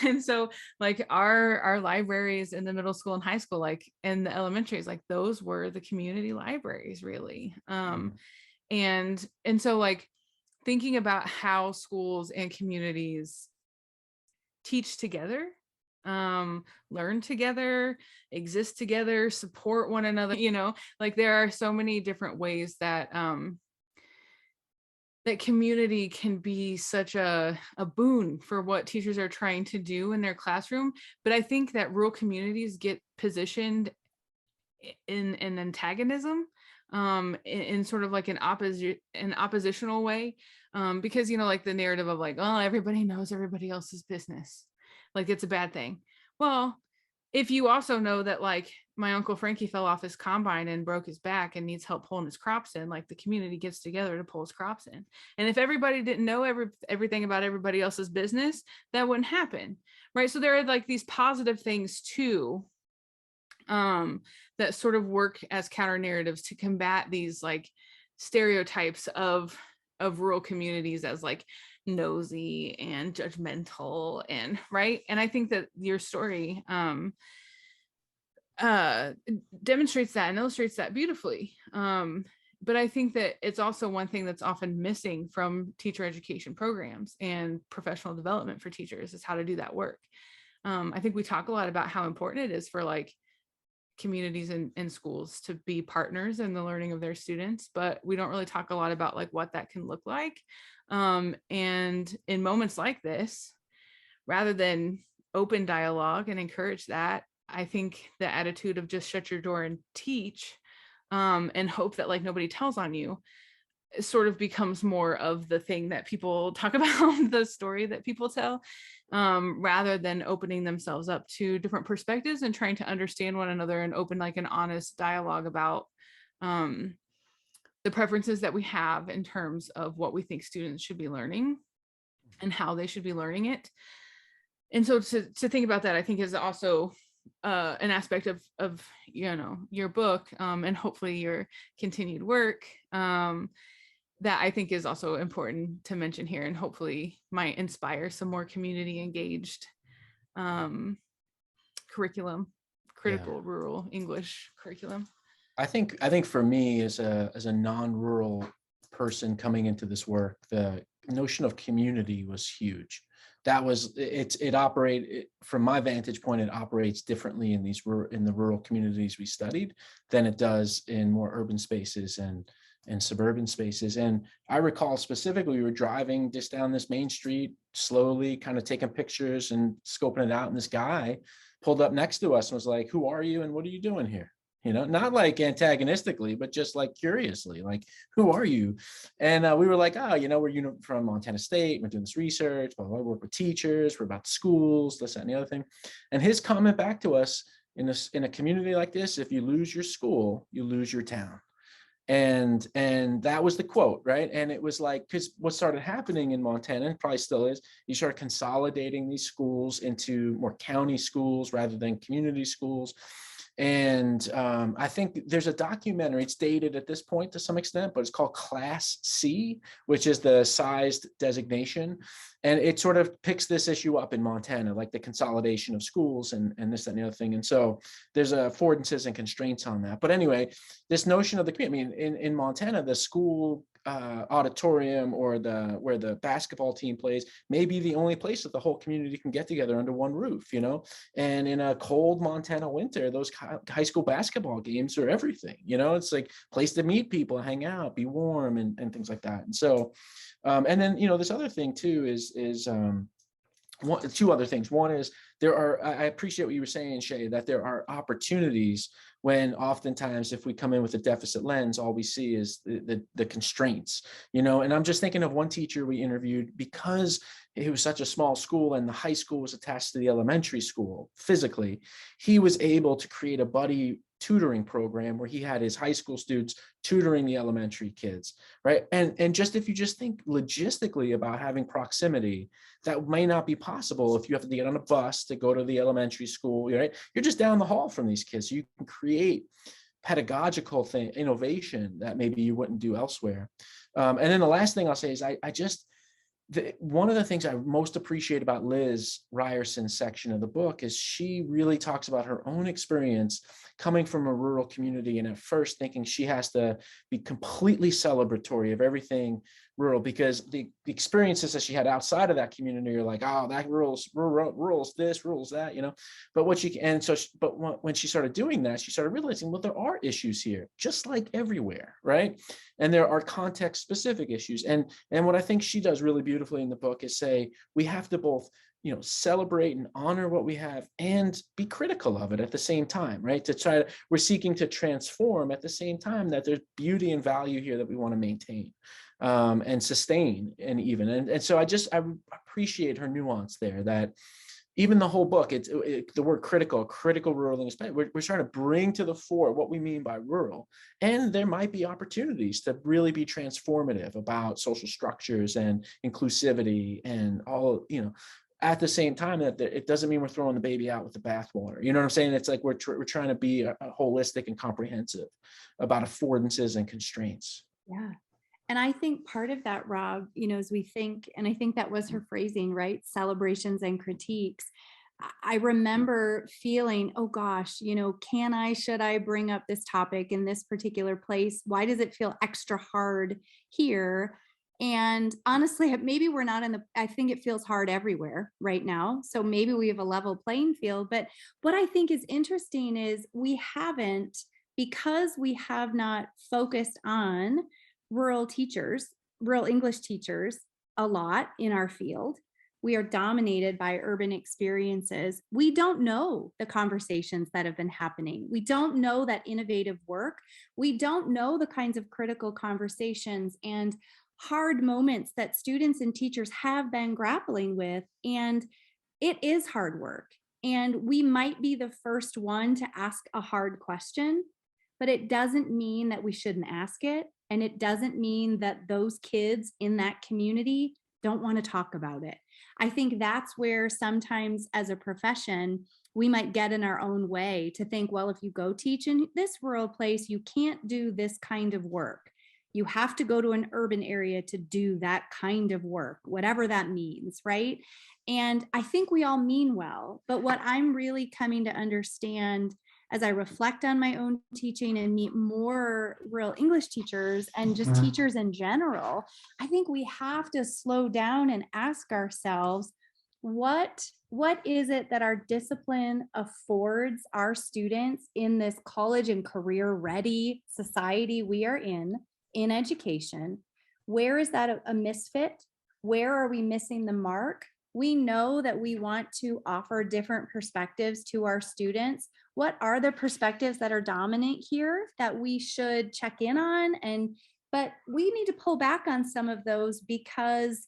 Speaker 1: And so like our libraries in the middle school and high school, like in the elementaries, like those were the community libraries really. And so like thinking about how schools and communities teach together learn together, exist together, support one another. Like there are so many different ways that that community can be such a boon for what teachers are trying to do in their classroom. But I think that rural communities get positioned in an antagonism, in sort of like an oppositional way, because like the narrative of like, oh, everybody knows everybody else's business, like it's a bad thing. Well, if you also know that like my Uncle Frankie fell off his combine and broke his back and needs help pulling his crops in, like the community gets together to pull his crops in. And if everybody didn't know everything about everybody else's business, that wouldn't happen, right? So there are like these positive things too, that sort of work as counter narratives to combat these like stereotypes of rural communities as like nosy and judgmental, and right. And I think that your story demonstrates that and illustrates that beautifully. But I think that it's also one thing that's often missing from teacher education programs and professional development for teachers is how to do that work. I think we talk a lot about how important it is for like communities and schools to be partners in the learning of their students, but we don't really talk a lot about like what that can look like. And in moments like this, rather than open dialogue and encourage that, I think the attitude of just shut your door and teach, and hope that like nobody tells on you, sort of becomes more of the thing that people talk about, the story that people tell, rather than opening themselves up to different perspectives and trying to understand one another and open like an honest dialogue about the preferences that we have in terms of what we think students should be learning and how they should be learning it. And so to think about that, I think is also an aspect of your book, and hopefully your continued work, that I think is also important to mention here, and hopefully might inspire some more community engaged curriculum, critical rural English curriculum.
Speaker 2: I think for me as a non-rural person coming into this work, the notion of community was huge. That was from my vantage point, it operates differently in the rural communities we studied than it does in more urban spaces and suburban spaces. And I recall specifically, we were driving just down this main street, slowly kind of taking pictures and scoping it out. And this guy pulled up next to us and was like, "Who are you and what are you doing here?" Not like antagonistically, but just like curiously, like, "Who are you?" And we were like, "Oh, we're from Montana State. We're doing this research, blah, blah, blah. We work with teachers. We're about schools, this, that, and the other thing." And his comment back to us, in a community like this, if you lose your school, you lose your town. And that was the quote, right? And it was like, because what started happening in Montana, and probably still is, you start consolidating these schools into more county schools rather than community schools. And I think there's a documentary, it's dated at this point to some extent, but it's called Class C, which is the sized designation. And it sort of picks this issue up in Montana, like the consolidation of schools and this, that, and the other thing. And so there's affordances and constraints on that. But anyway, this notion of the community, I mean, in Montana, the school auditorium or where the basketball team plays may be the only place that the whole community can get together under one roof, and in a cold Montana winter, those high school basketball games are everything. It's like a place to meet people, hang out, be warm, and things like that. And so and then this other thing too is two other things. One is I appreciate what you were saying, Shay, that there are opportunities when oftentimes if we come in with a deficit lens, all we see is the constraints, and I'm just thinking of one teacher we interviewed, because it was such a small school and the high school was attached to the elementary school physically. He was able to create a buddy tutoring program where he had his high school students tutoring the elementary kids, right? And just if you just think logistically about having proximity, that may not be possible if you have to get on a bus to go to the elementary school, right? You're just down the hall from these kids, so you can create pedagogical innovation that maybe you wouldn't do elsewhere. And then the last thing I'll say is I just one of the things I most appreciate about Liz Ryerson's section of the book is she really talks about her own experience coming from a rural community, and at first thinking she has to be completely celebratory of everything rural, because the experiences that she had outside of that community are like, oh, that rural's this, rural's that, But when she started doing that, she started realizing, well, there are issues here, just like everywhere, right? And there are context specific issues. And what I think she does really beautifully in the book is say, we have to both celebrate and honor what we have and be critical of it at the same time, right? We're seeking to transform at the same time that there's beauty and value here that we want to maintain and sustain, and so I appreciate her nuance there, that even the whole book, the word critical rural English, we're trying to bring to the fore what we mean by rural, and there might be opportunities to really be transformative about social structures and inclusivity and all, at the same time, that it doesn't mean we're throwing the baby out with the bathwater. You know what I'm saying? It's like we're trying to be a holistic and comprehensive about affordances and constraints.
Speaker 3: Yeah. And I think part of that, Rob, as we think, and I think that was her phrasing, right? Celebrations and critiques. I remember feeling, oh gosh, should I bring up this topic in this particular place? Why does it feel extra hard here? And honestly, maybe we're not I think it feels hard everywhere right now. So maybe we have a level playing field. But what I think is interesting is because we have not focused on rural English teachers a lot in our field. We are dominated by urban experiences. We don't know the conversations that have been happening. We don't know that innovative work. We don't know the kinds of critical conversations and hard moments that students and teachers have been grappling with. And it is hard work. And we might be the first one to ask a hard question, but it doesn't mean that we shouldn't ask it. And it doesn't mean that those kids in that community don't want to talk about it. I think that's where sometimes as a profession, we might get in our own way to think, well, if you go teach in this rural place, you can't do this kind of work. You have to go to an urban area to do that kind of work, whatever that means, right? And I think we all mean well, but what I'm really coming to understand as I reflect on my own teaching and meet more rural English teachers and just teachers in general, I think we have to slow down and ask ourselves, what is it that our discipline affords our students in this college and career ready society we are in education? Where is that a misfit? Where are we missing the mark? We know that we want to offer different perspectives to our students. What are the perspectives that are dominant here that we should check in on? But we need to pull back on some of those because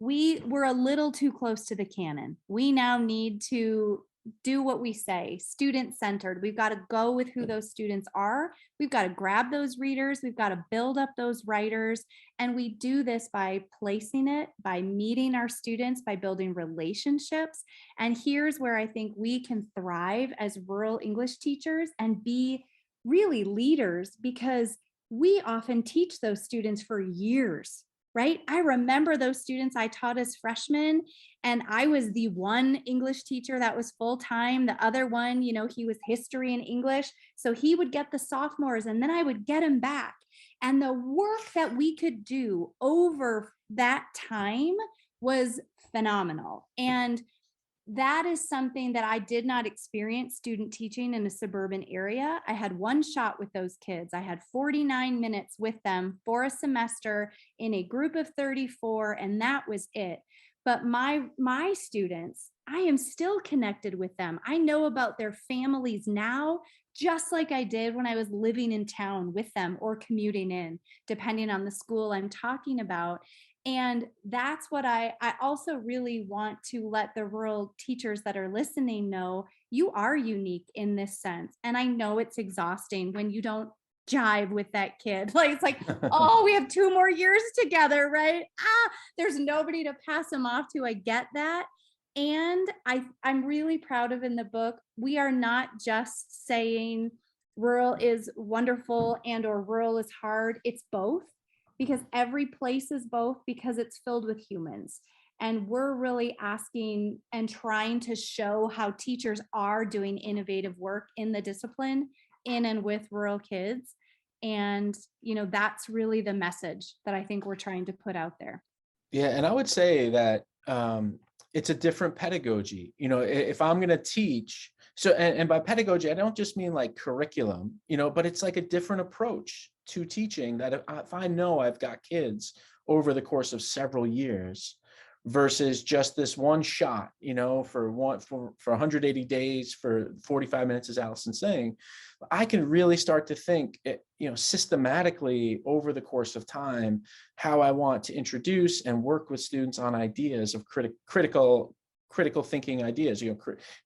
Speaker 3: we were a little too close to the canon. We now need to do what we say, student-centered. We've got to go with who those students are. We've got to grab those readers. We've got to build up those writers. And we do this by placing it, by meeting our students, by building relationships. And here's where I think we can thrive as rural English teachers and be really leaders, because we often teach those students for years, right? I remember those students I taught as freshmen, and I was the one English teacher that was full-time. The other one, he was history and English. So he would get the sophomores and then I would get him back. And the work that we could do over that time was phenomenal. And that is something that I did not experience student teaching in a suburban area. I had one shot with those kids. I had 49 minutes with them for a semester in a group of 34, and that was it. But my students, I am still connected with them. I know about their families now, just like I did when I was living in town with them or commuting in, depending on the school I'm talking about. And that's what I also really want to let the rural teachers that are listening know, you are unique in this sense. And I know it's exhausting when you don't jive with that kid. Like, it's like, oh, we have 2 more years together, right? There's nobody to pass them off to. I get that. And I'm really proud of in the book, we are not just saying rural is wonderful and or rural is hard. It's both. because every place is both, because it's filled with humans. And we're really asking and trying to show how teachers are doing innovative work in the discipline in and with rural kids. And, that's really the message that I think we're trying to put out there.
Speaker 2: Yeah, and I would say that it's a different pedagogy. If I'm going to teach, and by pedagogy, I don't just mean like curriculum, but it's like a different approach to teaching, that if I know I've got kids over the course of several years versus just this one shot, for 180 days for 45 minutes, as Allison's saying, I can really start to think, systematically over the course of time, how I want to introduce and work with students on ideas of critical thinking ideas,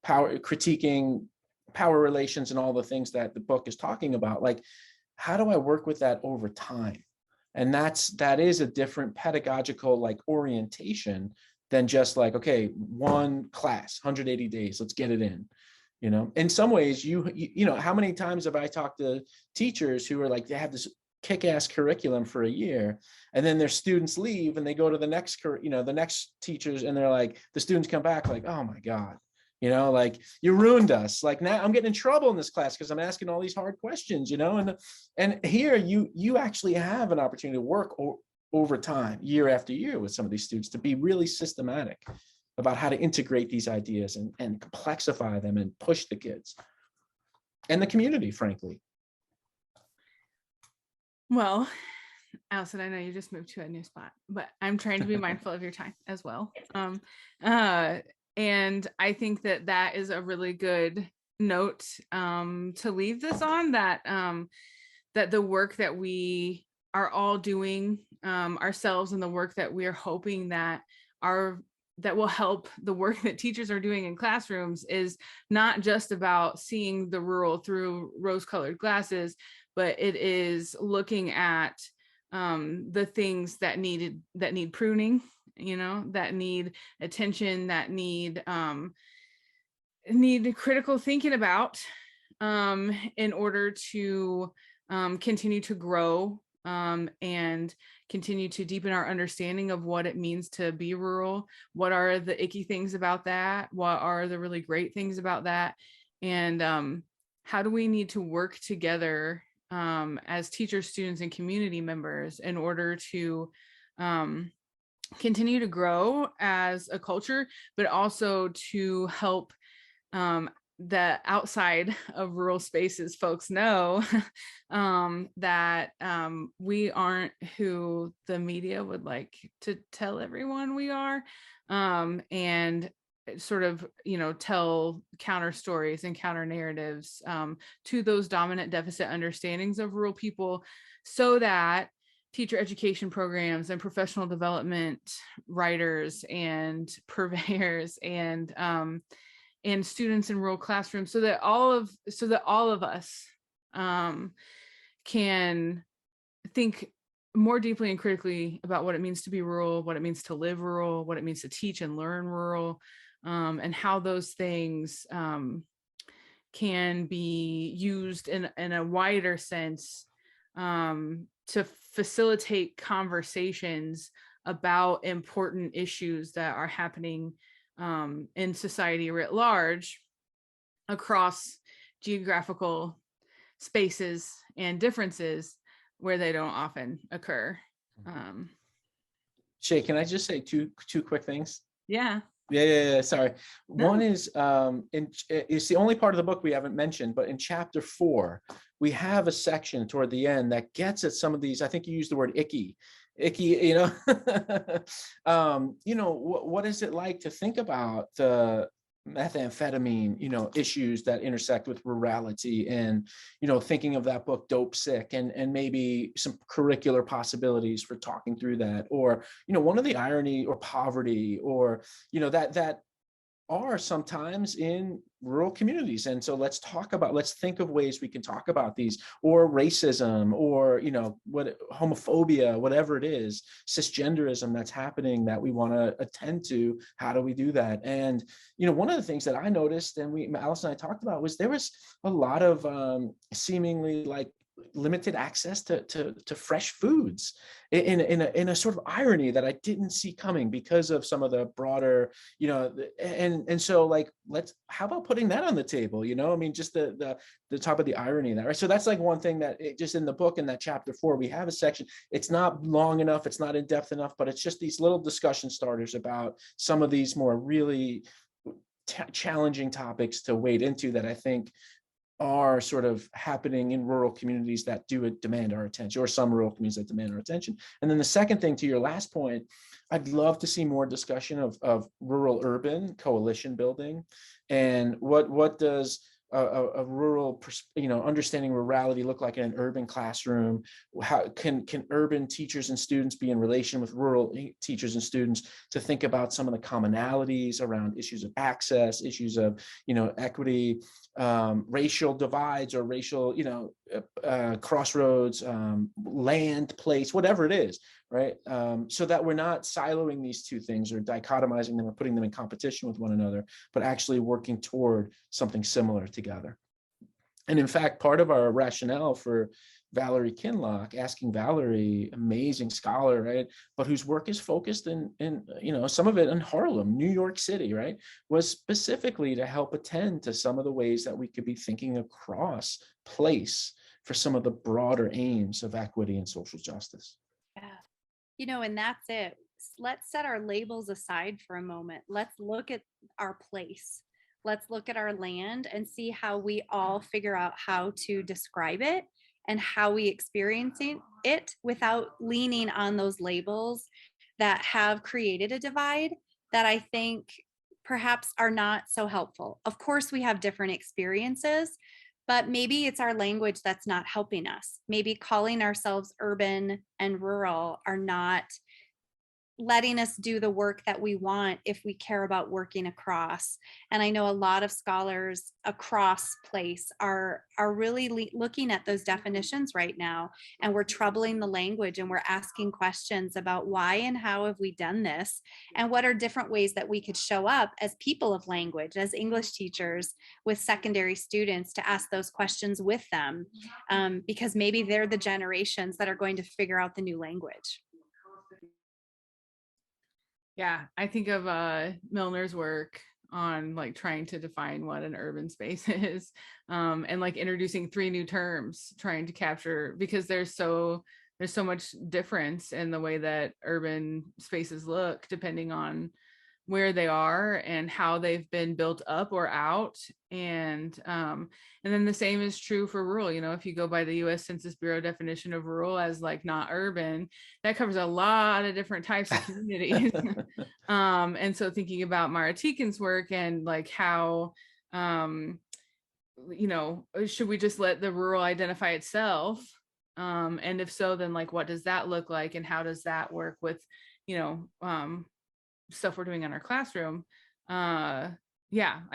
Speaker 2: critiquing power relations and all the things that the book is talking about. Like, how do I work with that over time? And that is a different pedagogical orientation than just okay, one class, 180 days, let's get it in. In some ways, how many times have I talked to teachers who are they have this kick-ass curriculum for a year, and then their students leave and they go to the next, the next teachers, and they're the students come back oh my God, you ruined us. Now I'm getting in trouble in this class because I'm asking all these hard questions, and here you actually have an opportunity to work over time, year after year, with some of these students to be really systematic about how to integrate these ideas and complexify them and push the kids and the community, frankly.
Speaker 1: Well, Allison, I know you just moved to a new spot, but I'm trying to be mindful of your time as well. And I think that is a really good note to leave this on, that that the work that we are all doing ourselves, and the work that we are hoping that will help the work that teachers are doing in classrooms, is not just about seeing the rural through rose-colored glasses, but it is looking at the things that need pruning, that need attention, that need critical thinking about in order to continue to grow and continue to deepen our understanding of what it means to be rural. What are the icky things about that? What are the really great things about that? And how do we need to work together as teachers, students, and community members in order to continue to grow as a culture, but also to help the outside of rural spaces folks know that we aren't who the media would like to tell everyone we are, and sort of tell counter stories and counter narratives to those dominant deficit understandings of rural people, so that teacher education programs and professional development writers and purveyors and students in rural classrooms, so that all of us can think more deeply and critically about what it means to be rural, what it means to live rural, what it means to teach and learn rural, and how those things can be used in a wider sense to facilitate conversations about important issues that are happening in society writ large, across geographical spaces and differences where they don't often occur.
Speaker 2: Shay, can I just say two quick things?
Speaker 1: Yeah.
Speaker 2: Sorry.
Speaker 1: No.
Speaker 2: One is it's the only part of the book we haven't mentioned, but in chapter 4, we have a section toward the end that gets at some of these. I think you used the word icky, what is it like to think about the methamphetamine, issues that intersect with rurality, and, thinking of that book, Dope Sick, and maybe some curricular possibilities for talking through that, or, one of the irony or poverty, or, that are sometimes in rural communities. And so let's think of ways we can talk about these, or racism, or, what homophobia, whatever it is, cisgenderism that's happening that we want to attend to. How do we do that? And, one of the things that I noticed, and Allison and I talked about, was there was a lot of seemingly limited access to fresh foods in a sort of irony that I didn't see coming because of some of the broader, and so like, how about putting that on the table, I mean, just the top of the irony of that, right? So that's like one thing that just in the book, in that chapter 4, we have a section. It's not long enough, it's not in depth enough, but it's just these little discussion starters about some of these more really challenging topics to wade into that I think are sort of happening in rural communities that do demand our attention, or some rural communities that demand our attention. And then the second thing, to your last point, I'd love to see more discussion of rural urban coalition building, and what does a rural, understanding rurality look like in an urban classroom? How can urban teachers and students be in relation with rural teachers and students to think about some of the commonalities around issues of access, issues of, equity, racial divides, or racial, crossroads, land, place, whatever it is, right? So that we're not siloing these two things or dichotomizing them or putting them in competition with one another, but actually working toward something similar together. And in fact, part of our rationale for Valerie Kinlock, asking Valerie, amazing scholar, right, but whose work is focused in some of it in Harlem, New York City, right, was specifically to help attend to some of the ways that we could be thinking across place for some of the broader aims of equity and social justice.
Speaker 3: Yeah. And that's it. Let's set our labels aside for a moment. Let's look at our place. Let's look at our land and see how we all figure out how to describe it and how we experience it without leaning on those labels that have created a divide that I think perhaps are not so helpful. Of course, we have different experiences, but maybe it's our language that's not helping us. Maybe calling ourselves urban and rural are not letting us do the work that we want if we care about working across. And I know a lot of scholars across place are really looking at those definitions right now, and we're troubling the language, and we're asking questions about why and how have we done this, and what are different ways that we could show up as people of language, as English teachers with secondary students, to ask those questions with them, because maybe they're the generations that are going to figure out the new language.
Speaker 1: Yeah, I think of Milner's work on like trying to define what an urban space is, and like introducing 3 new terms, trying to capture, because there's so much difference in the way that urban spaces look depending on where they are and how they've been built up or out. And then the same is true for rural. If you go by the US Census Bureau definition of rural as like not urban, that covers a lot of different types of communities. And so thinking about Mara Tikin's work and like how, should we just let the rural identify itself? And if so, then like, what does that look like? And how does that work with, stuff we're doing in our classroom? I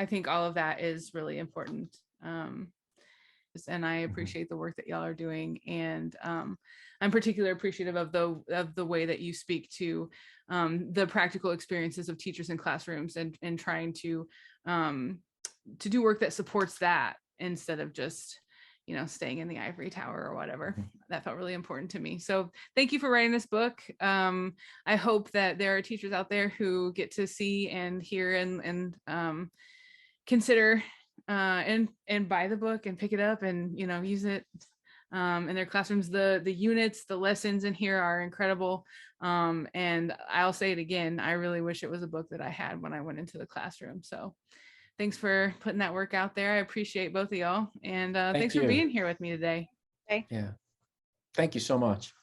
Speaker 1: think all of that is really important. And I appreciate the work that y'all are doing. And I'm particularly appreciative of the way that you speak to the practical experiences of teachers in classrooms and trying to do work that supports that instead of just staying in the ivory tower or whatever. That felt really important to me. So thank you for writing this book. I hope that there are teachers out there who get to see and hear and consider and buy the book and pick it up and use it in their classrooms. The units, the lessons in here are incredible. And I'll say it again, I really wish it was a book that I had when I went into the classroom. So thanks for putting that work out there. I appreciate both of y'all. And thanks for being here with me today.
Speaker 3: Okay.
Speaker 2: Yeah. Thank you so much.